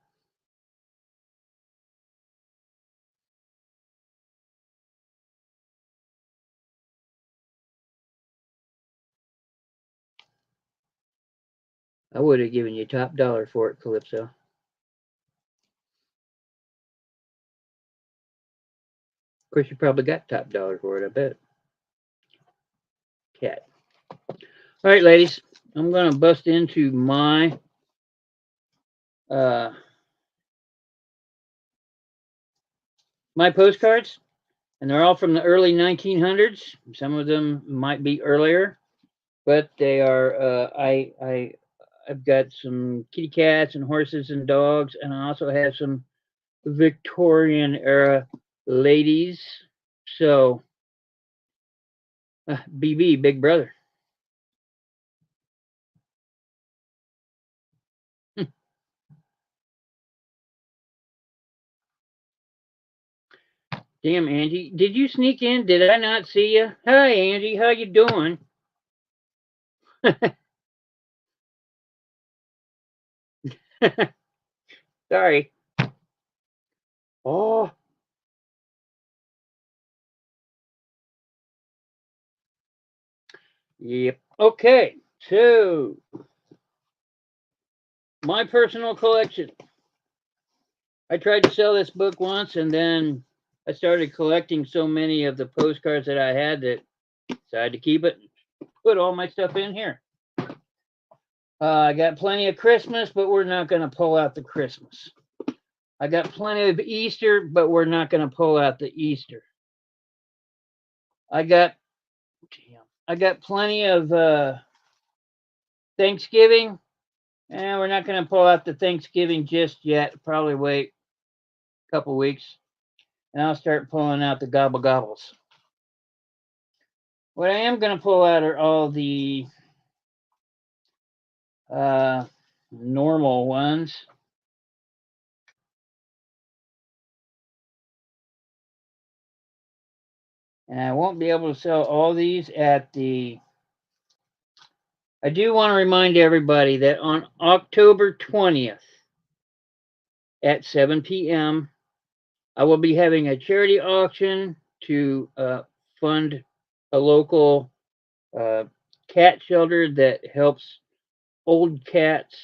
I would have given you top dollar for it, Calypso. Of course, you probably got top dollar for it. I bet. Cat. All right, ladies. I'm gonna bust into uh my postcards, and they're all from the early 1900s. Some of them might be earlier, but they are. I've got some kitty cats and horses and dogs, and I also have some Victorian era ladies. So, BB, Big Brother. Damn, Angie, did you sneak in? Did I not see you? Hi, Angie, how you doing? Sorry. Oh, yep. Okay, so my personal collection. I tried to sell this book once, and then I started collecting so many of the postcards that I had that I decided to keep it and put all my stuff in here. I got plenty of Christmas, but we're not going to pull out the Christmas. I got plenty of Easter, but we're not going to pull out the Easter. I got plenty of Thanksgiving, and we're not going to pull out the Thanksgiving just yet. Probably wait a couple weeks, and I'll start pulling out the gobble gobbles. What I am going to pull out are all the normal ones. And I won't be able to sell all these at the. I do want to remind everybody that on October 20th at 7 p.m., I will be having a charity auction to fund a local cat shelter that helps old cats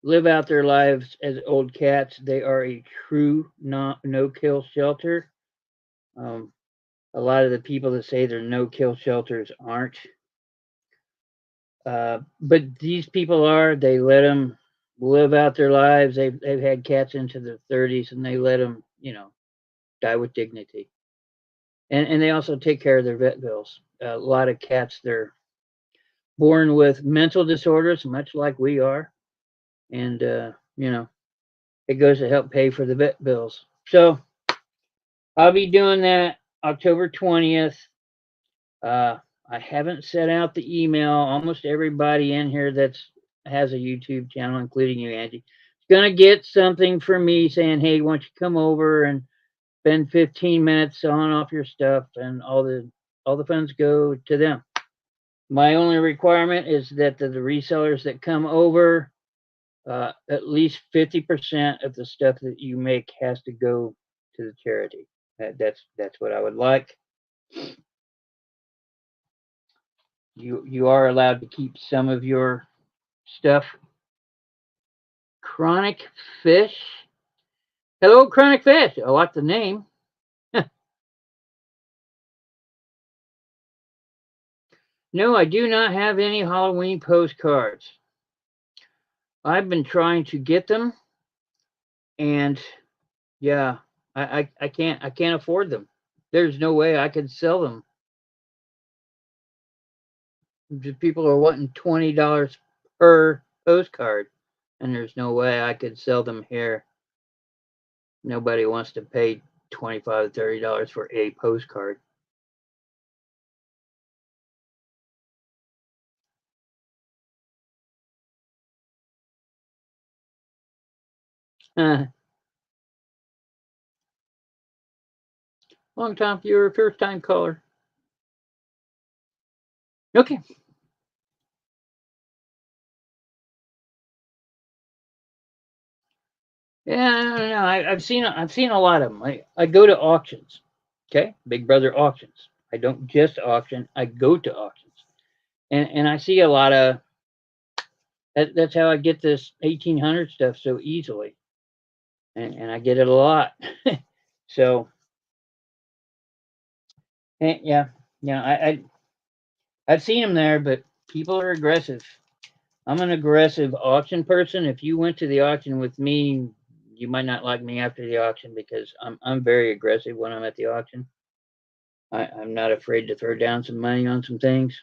live out their lives as old cats. They are a true no-kill shelter. A lot of the people that say they're no-kill shelters aren't. But these people are. They let them live out their lives. They've had cats into their 30s, and they let them, die with dignity. and they also take care of their vet bills. A lot of cats, they're born with mental disorders, much like we are, and it goes to help pay for the vet bills. So I'll be doing that October 20th. I haven't set out the email. Almost everybody in here that's has a YouTube channel, including you, Angie, is gonna get something from me saying, "Hey, why don't you come over and spend 15 minutes on off your stuff?" And all the funds go to them. My only requirement is that the resellers that come over, at least 50% of the stuff that you make has to go to the charity. That's what I would like. You are allowed to keep some of your stuff. Chronic Fish. Hello, Chronic Fish. I like the name. No, I do not have any Halloween postcards. I've been trying to get them, and yeah, I can't afford them. There's no way I could sell them. People are wanting $20 per postcard, and there's no way I could sell them here. Nobody wants to pay $25 to $30 for a postcard. Long time viewer, first time caller. Okay. Yeah, I don't know. I've seen a lot of them. I go to auctions. Okay, Big Brother auctions. I don't just auction. I go to auctions, and I see a lot of that's how I get this 1800 stuff so easily, and I get it a lot. So yeah, yeah. I've seen them there, but people are aggressive. I'm an aggressive auction person. If you went to the auction with me, you might not like me after the auction because I'm very aggressive when I'm at the auction. I'm not afraid to throw down some money on some things.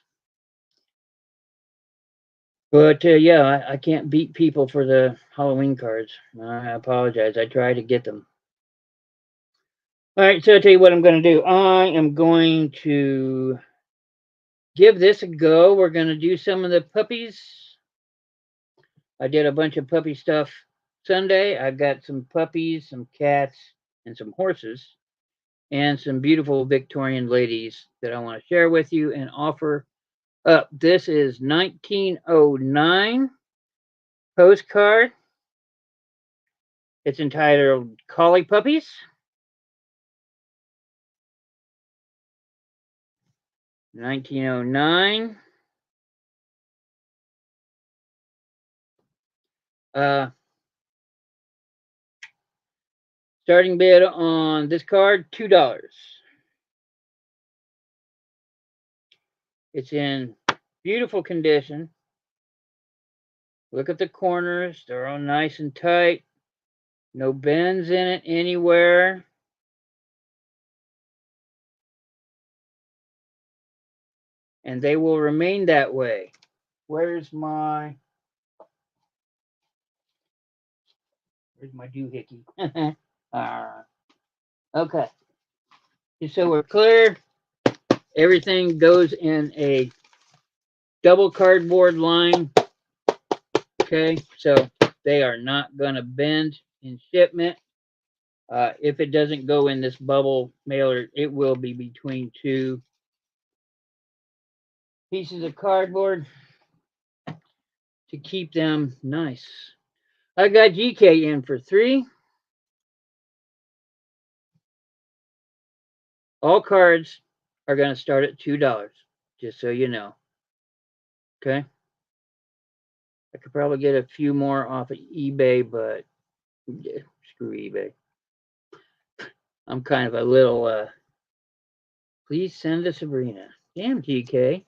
But yeah, I can't beat people for the Halloween cards. I apologize. I try to get them. All right, so I'll tell you what I'm going to do. I am going to give this a go. We're going to do some of the puppies. I did a bunch of puppy stuff Sunday. I've got some puppies, some cats, and some horses, and some beautiful Victorian ladies that I want to share with you and offer up. This is 1909 postcard. It's entitled Collie Puppies. 1909. Starting bid on this card, $2. It's in beautiful condition. Look at the corners. They're all nice and tight. No bends in it anywhere. And they will remain that way. Where's my doohickey? Okay. Just so we're clear, everything goes in a double cardboard line. Okay, so they are not going to bend in shipment. If it doesn't go in this bubble mailer, it will be between two pieces of cardboard to keep them nice. I got GK in for 3. All cards are going to start at $2, just so you know. Okay. I could probably get a few more off of eBay, but yeah, screw eBay. I'm kind of a little, please send to Sabrina. Damn, GK.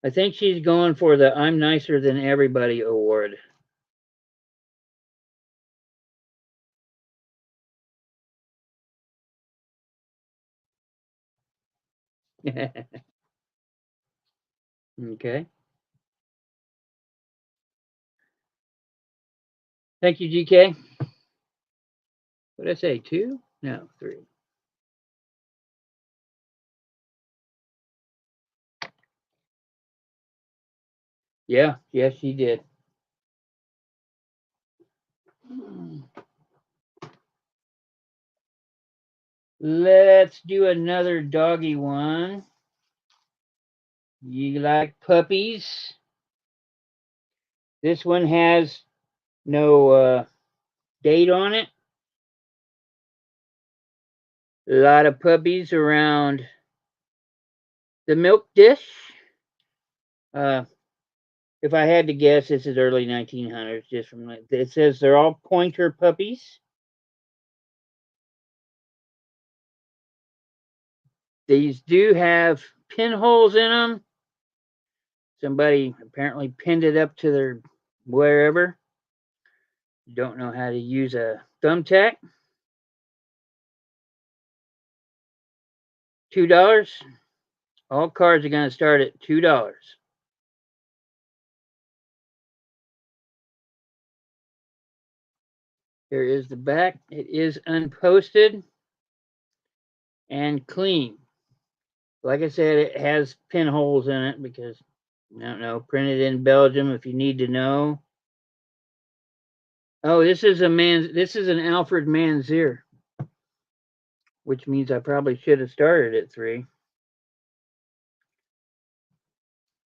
I think she's going for the I'm nicer than everybody award. Okay. Thank you, GK. What did I say? 2? No, 3. Yeah, yes, she did. Let's do another doggy one. You like puppies? This one has no date on it. A lot of puppies around the milk dish. Uh, if I had to guess, this is early 1900s. Just from it says they're all pointer puppies. These do have pinholes in them. Somebody apparently pinned it up to their wherever. Don't know how to use a thumbtack. $2. All cards are going to start at $2. Here is the back. It is unposted and clean. Like I said, it has pinholes in it because, I don't know, printed in Belgium if you need to know. Oh, this is an Alfred Manzier, which means I probably should have started at 3.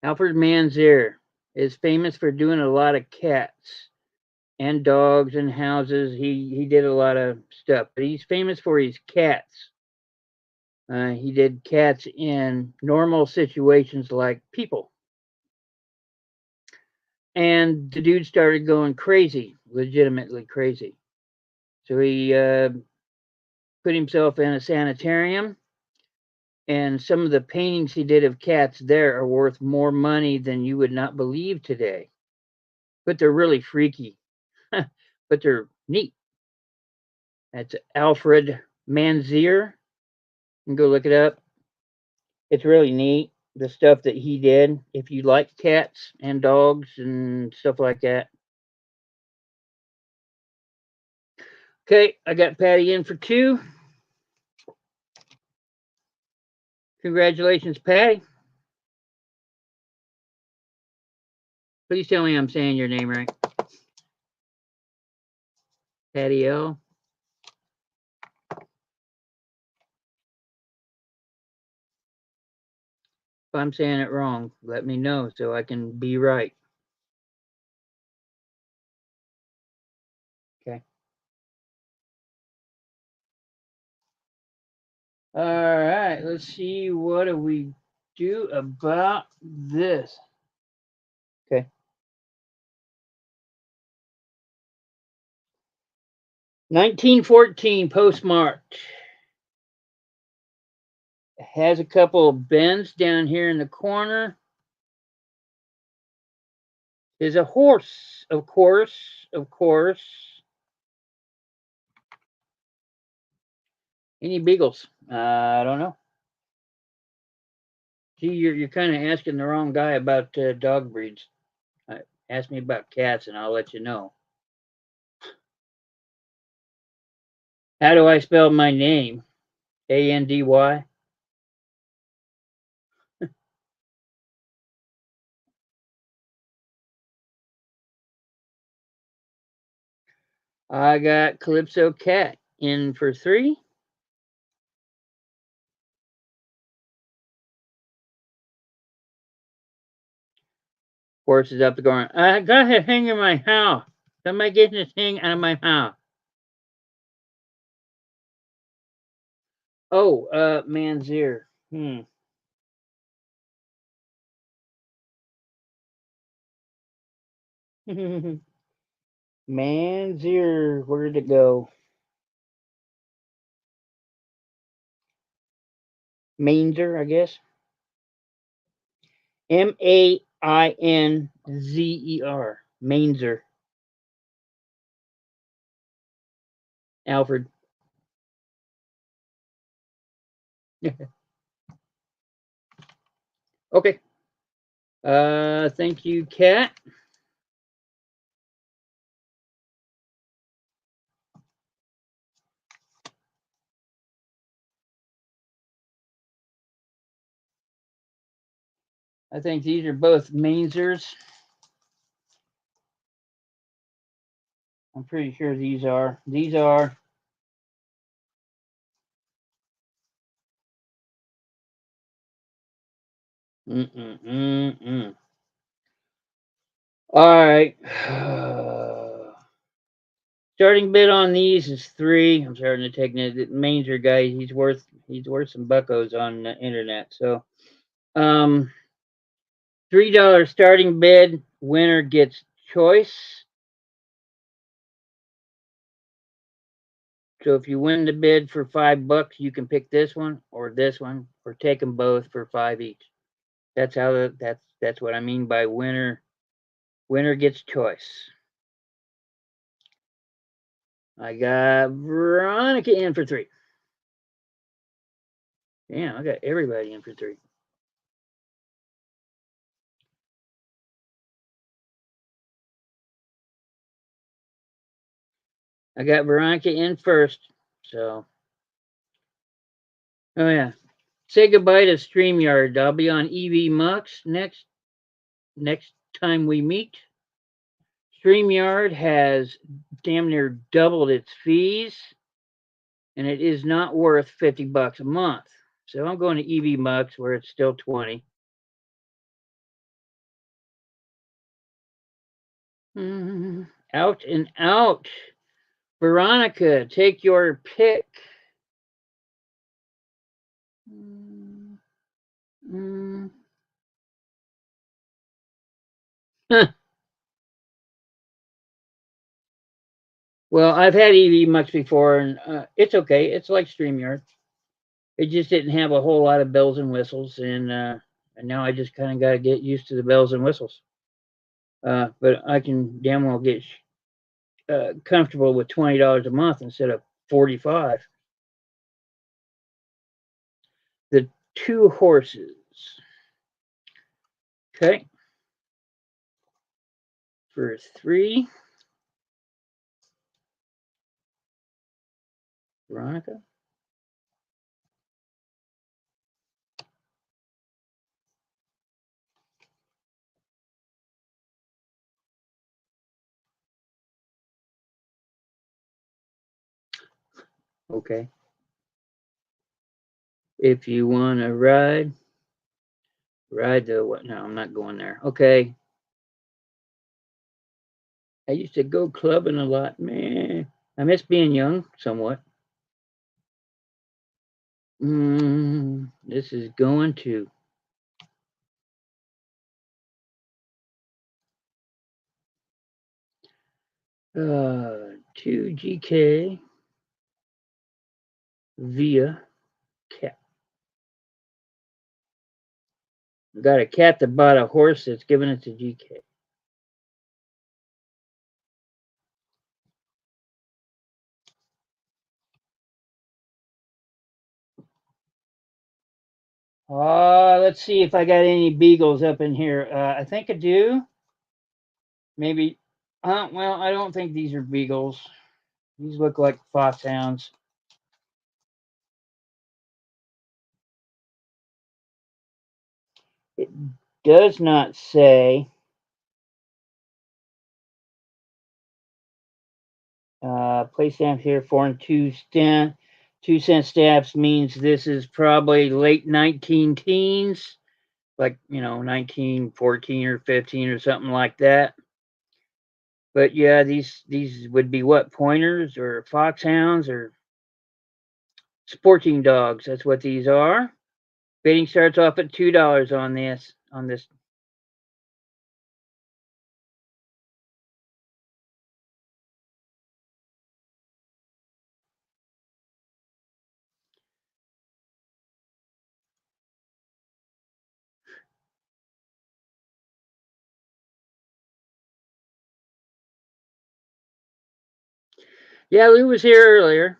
Alfred Manzier is famous for doing a lot of cats and dogs and houses. He did a lot of stuff, but he's famous for his cats. He did cats in normal situations like people. And the dude started going crazy, legitimately crazy. So he put himself in a sanitarium, and some of the paintings he did of cats there are worth more money than you would not believe today. But they're really freaky, but they're neat. That's Alfred Manzier. You can go look it up. It's really neat, the stuff that he did. If you like cats and dogs and stuff like that. Okay, I got Patty in for 2. Congratulations, Patty. Please tell me I'm saying your name right. Patty L. If I'm saying it wrong, let me know so I can be right. Okay. All right, let's see, what do we do about this? Okay. 1914 postmarked. It has a couple of bends down here in the corner. There's a horse, of course, of course. Any beagles? I don't know. Gee, you're kind of asking the wrong guy about dog breeds. Ask me about cats, and I'll let you know. How do I spell my name? Andy? I got Calypso Cat in for 3. Horse is up the going. I got a thing in my house. Somebody getting this thing out of my house. Oh, Manzier. Manzier, where did it go? Mainzer, I guess. Mainzer. Mainzer. Alfred. Okay. Thank you, Kat. I think these are both Mainzers. I'm pretty sure these are. These are. Mm-mm-mm-mm. All right. Starting bid on these is 3. I'm starting to take the Mainzer guy. He's worth some buckos on the internet. So, $3 starting bid. Winner gets choice. So if you win the bid for $5, you can pick this one, or take them both for 5 each. That's how that's what I mean by winner. Winner gets choice. I got Veronica in for 3. Damn, I got everybody in for 3. I got Veronica in first. So, oh yeah. Say goodbye to StreamYard. I'll be on EV Mux next time we meet. StreamYard has damn near doubled its fees, and it is not worth $50 a month. So I'm going to EV Mux where it's still 20. Out and out. Veronica, take your pick. Mm. Well, I've had EV Mux before, and it's okay. It's like StreamYard. It just didn't have a whole lot of bells and whistles, and now I just kind of got to get used to the bells and whistles. But I can damn well get comfortable with $20 a month instead of 45. The 2 horses. Okay, for 3, Veronica. Okay. If you want to ride the what? No, I'm not going there. Okay. I used to go clubbing a lot, man. I miss being young somewhat. This is going to. 2 GK via cat. Got a cat that bought a horse that's giving it to GK. Let's see if I got any beagles up in here. I think I do. Maybe. Well, I don't think these are beagles. These look like foxhounds. It does not say. Place stamps here, foreign 2 cent stamps means this is probably late 19 teens, like 1914 or 15 or something like that. But yeah, these would be what, pointers or foxhounds or sporting dogs. That's what these are. Bidding starts off at $2 on this. Yeah, Lou was here earlier.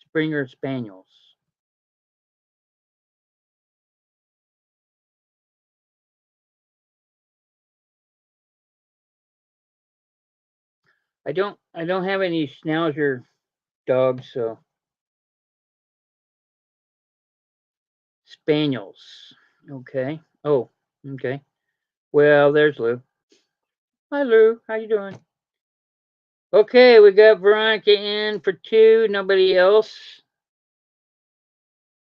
Springer Spaniels. I don't have any Schnauzer dogs, so Spaniels. Okay. Oh, okay. Well, there's Lou. Hi, Lou. How you doing? Okay, we got Veronica in for 2. Nobody else.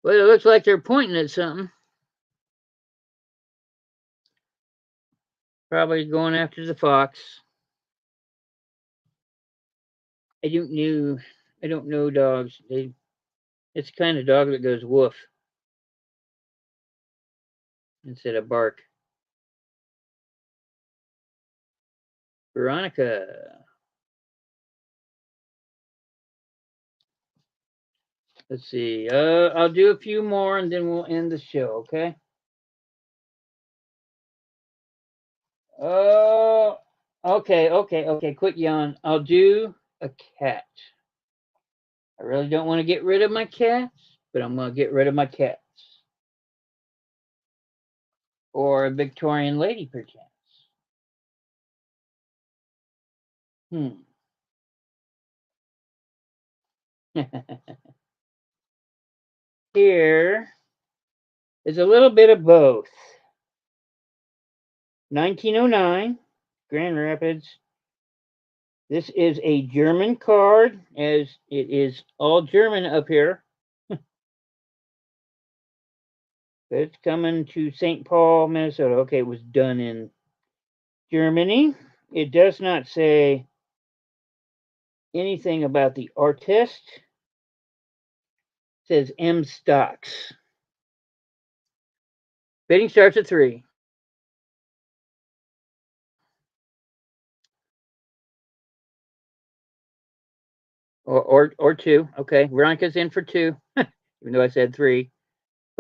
Well, it looks like they're pointing at something. Probably going after the fox. I don't know. I don't know dogs. It's the kind of dog that goes woof instead of bark. Veronica. Let's see. I'll do a few more and then we'll end the show, okay? Oh, okay. Quit yawn. I'll do a cat. I really don't want to get rid of my cats, but I'm going to get rid of my cats. Or a Victorian lady, perchance. Hmm. Here is a little bit of both. 1909, Grand Rapids. This is a German card, as it is all German up here. But it's coming to St. Paul, Minnesota. Okay, it was done in Germany. It does not say anything about the artist. It says M Stocks. Bidding starts at 3. Or 2. Okay, Veronica's in for 2, even though I said 3.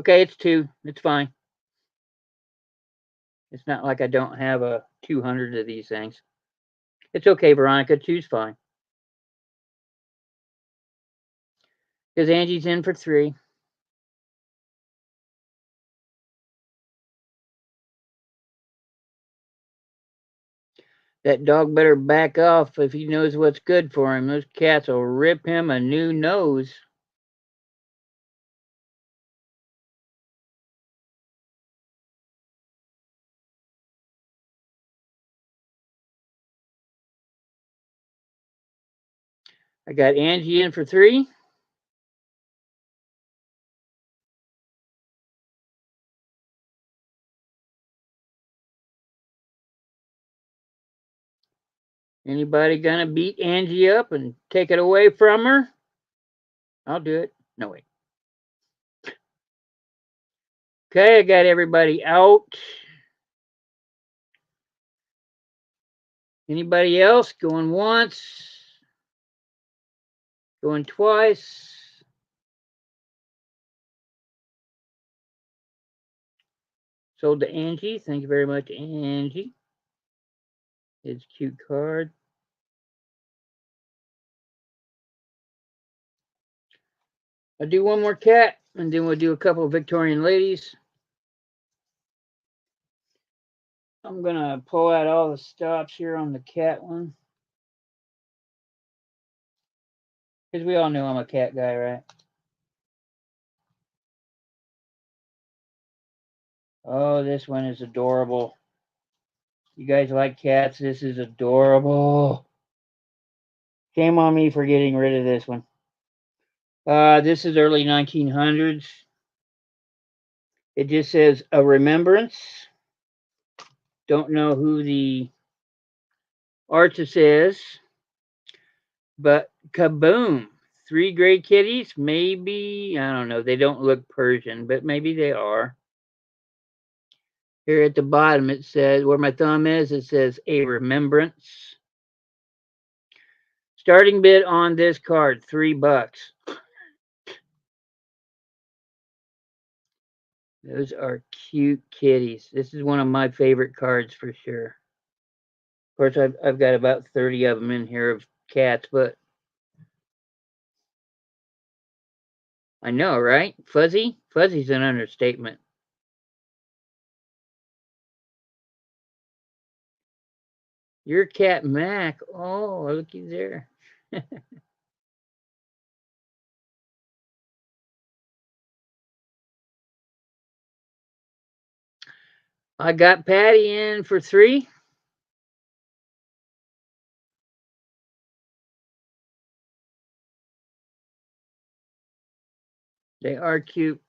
Okay, it's 2. It's fine. It's not like I don't have a 200 of these things. It's okay, Veronica. 2's fine. Because Angie's in for 3. That dog better back off if he knows what's good for him. Those cats will rip him a new nose. I got Angie in for 3. Anybody gonna beat Angie up and take it away from her? I'll do it. No, wait. Okay, I got everybody out. Anybody else going once? Going twice? Sold to Angie. Thank you very much, Angie. It's a cute card. I'll do one more cat, and then we'll do a couple of Victorian ladies. I'm gonna pull out all the stops here on the cat one. Because we all know I'm a cat guy, right? Oh, this one is adorable. You guys like cats? This is adorable. Shame on me for getting rid of this one. This is early 1900s. It just says a remembrance. Don't know who the artist is, but kaboom! 3 gray kitties. Maybe, I don't know. They don't look Persian, but maybe they are. Here at the bottom, it says, where my thumb is, it says a remembrance. Starting bid on this card, $3. Those are cute kitties. This is one of my favorite cards for sure. Of course, I've got about 30 of them in here of cats, but I know, right? Fuzzy? Fuzzy's an understatement. Your cat Mac. Oh, looky there. I got Patty in for 3. They are cute.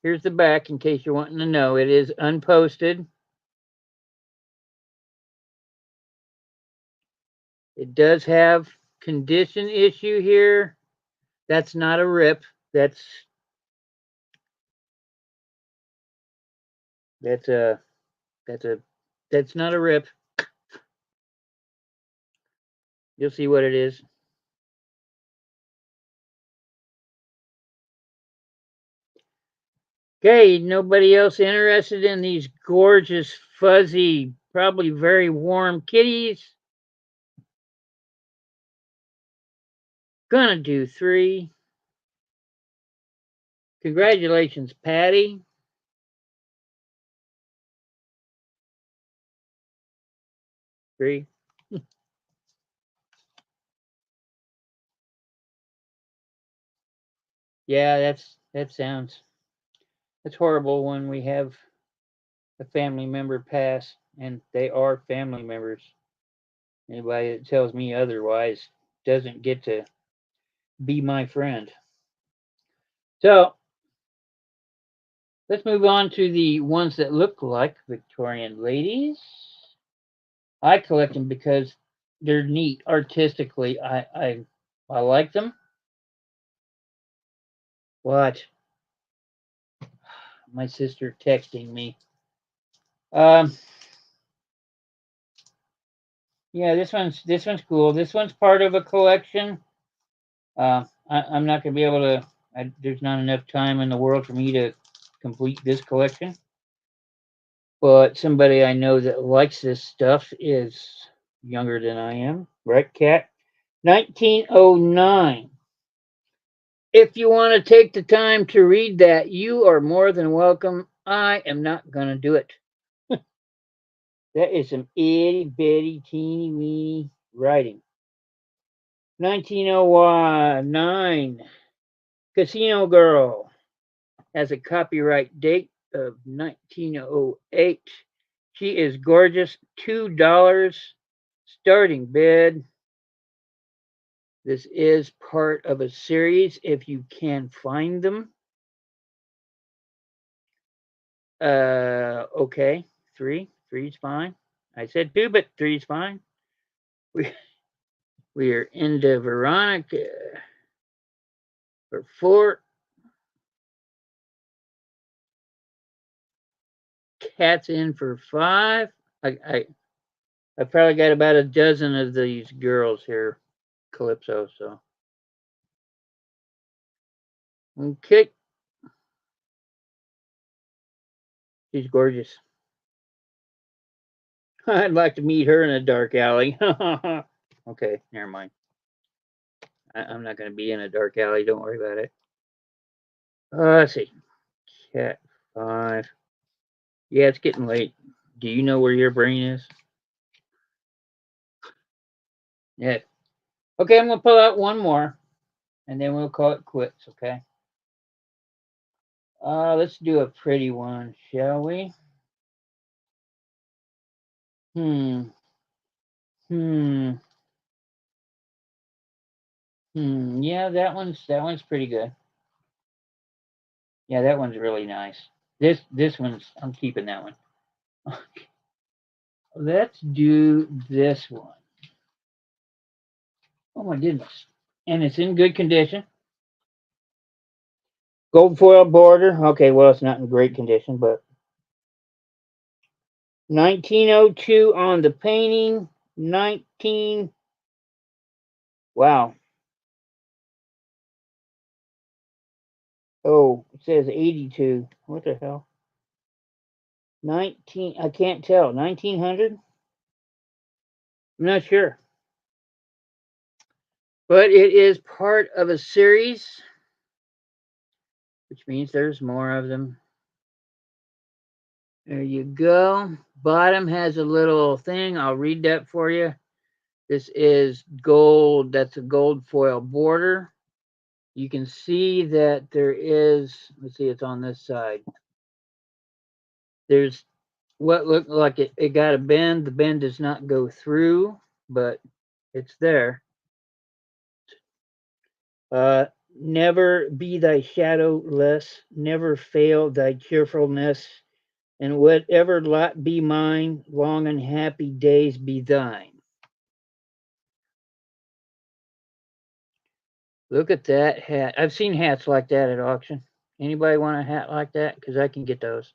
Here's the back in case you're wanting to know. It is unposted. It does have condition issue here. That's not a rip. That's a that's a that's not a rip. You'll see what it is. Okay, nobody else interested in these gorgeous, fuzzy, probably very warm kitties? Gonna do 3. Congratulations, Patty. 3. Yeah, that's horrible when we have a family member pass, and they are family members. Anybody that tells me otherwise doesn't get to be my friend. So let's move on to the ones that look like Victorian ladies. I collect them because they're neat artistically. I like them. What? My sister texting me. Um, yeah, this one's cool. This one's part of a collection. I'm not gonna be able to. There's not enough time in the world for me to complete this collection. But somebody I know that likes this stuff is younger than I am, right, Cat? 1909. If you want to take the time to read that, you are more than welcome. I am not going to do it. That is some itty bitty teeny weeny writing. 1909. Casino Girl has a copyright date of 1908. She is gorgeous. $2 starting bid. This is part of a series if you can find them. Okay, 3. 3's fine. I said 2, but 3's fine. We are into Veronica for 4. Cat's in for 5. I probably got about a dozen of these girls here, Calypso. So okay, she's gorgeous. I'd like to meet her in a dark alley. Okay, never mind. I'm not going to be in a dark alley. Don't worry about it. Let's see. Cat 5. Yeah, it's getting late. Do you know where your brain is? Yeah. Okay, I'm going to pull out one more, and then we'll call it quits, okay? Let's do a pretty one, shall we? Hmm. Hmm. Yeah, that one's pretty good. Yeah, that one's really nice. This one's I'm keeping that one. Let's do this one. Oh my goodness. And it's in good condition. Gold foil border. Okay, well it's not in great condition, but 1902 on the painting. 19 Wow. Oh, it says 82. What the hell? 19 I can't tell. 1900? I'm not sure. But it is part of a series, which means there's more of them. There you go. Bottom has a little thing. I'll read that for you. This is gold. That's a gold foil border. You can see that there is, let's see, it's on this side. There's what looked like it got a bend. The bend does not go through, but it's there. Never be thy shadow less, never fail thy cheerfulness, and whatever lot be mine, long and happy days be thine. Look at that hat. I've seen hats like that at auction. Anybody want a hat like that? Because I can get those.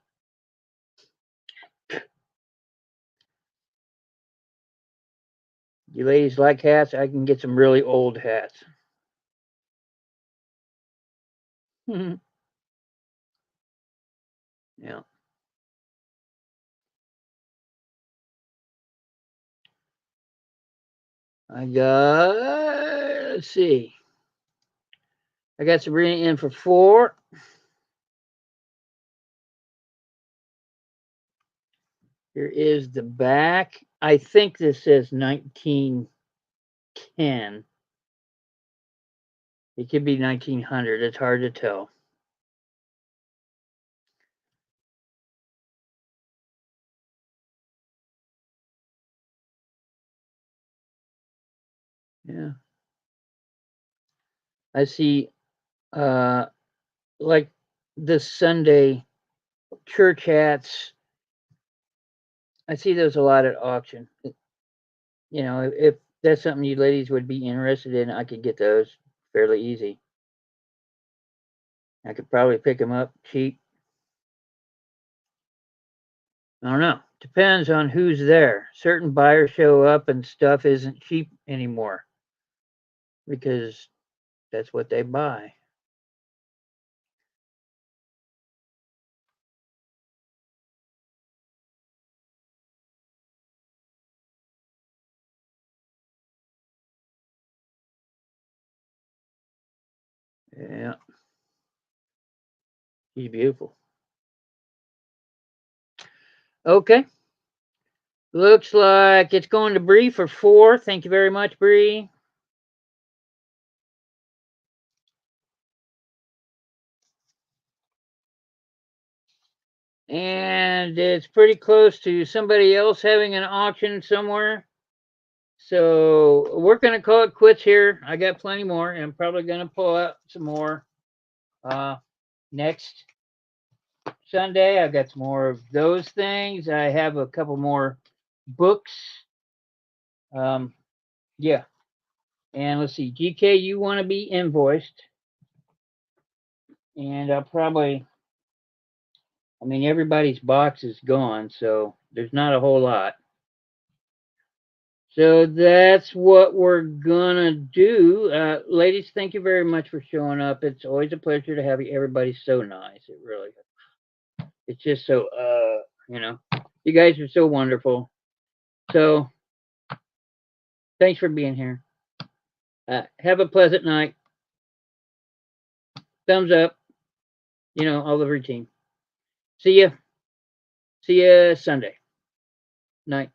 You ladies like hats? I can get some really old hats. Yeah. I got, let's see. I got Sabrina in for 4. Here is the back. I think this says 1910. It could be 1900. It's hard to tell. Yeah. I see like this Sunday church hats. I see those a lot at auction. You know, if that's something you ladies would be interested in, I could get those fairly easy. I could probably pick them up cheap. I don't know. Depends on who's there. Certain buyers show up and stuff isn't cheap anymore because that's what they buy. Yeah, she's beautiful. Okay. Looks like it's going to Bree for 4. Thank you very much, Bree. And it's pretty close to somebody else having an auction somewhere. So we're going to call it quits here. I got plenty more, and I'm probably going to pull out some more next Sunday. I got some more of those things. I have a couple more books. Yeah. And let's see, GK, you want to be invoiced. And I'll probably, I mean, everybody's box is gone, so there's not a whole lot. So that's what we're gonna do. Ladies, thank you very much for showing up. It's always a pleasure to have you. Everybody's so nice. It really, it's just so, you know, you guys are so wonderful. So thanks for being here. Have a pleasant night. Thumbs up. You know, all the routine. See ya. See ya Sunday night.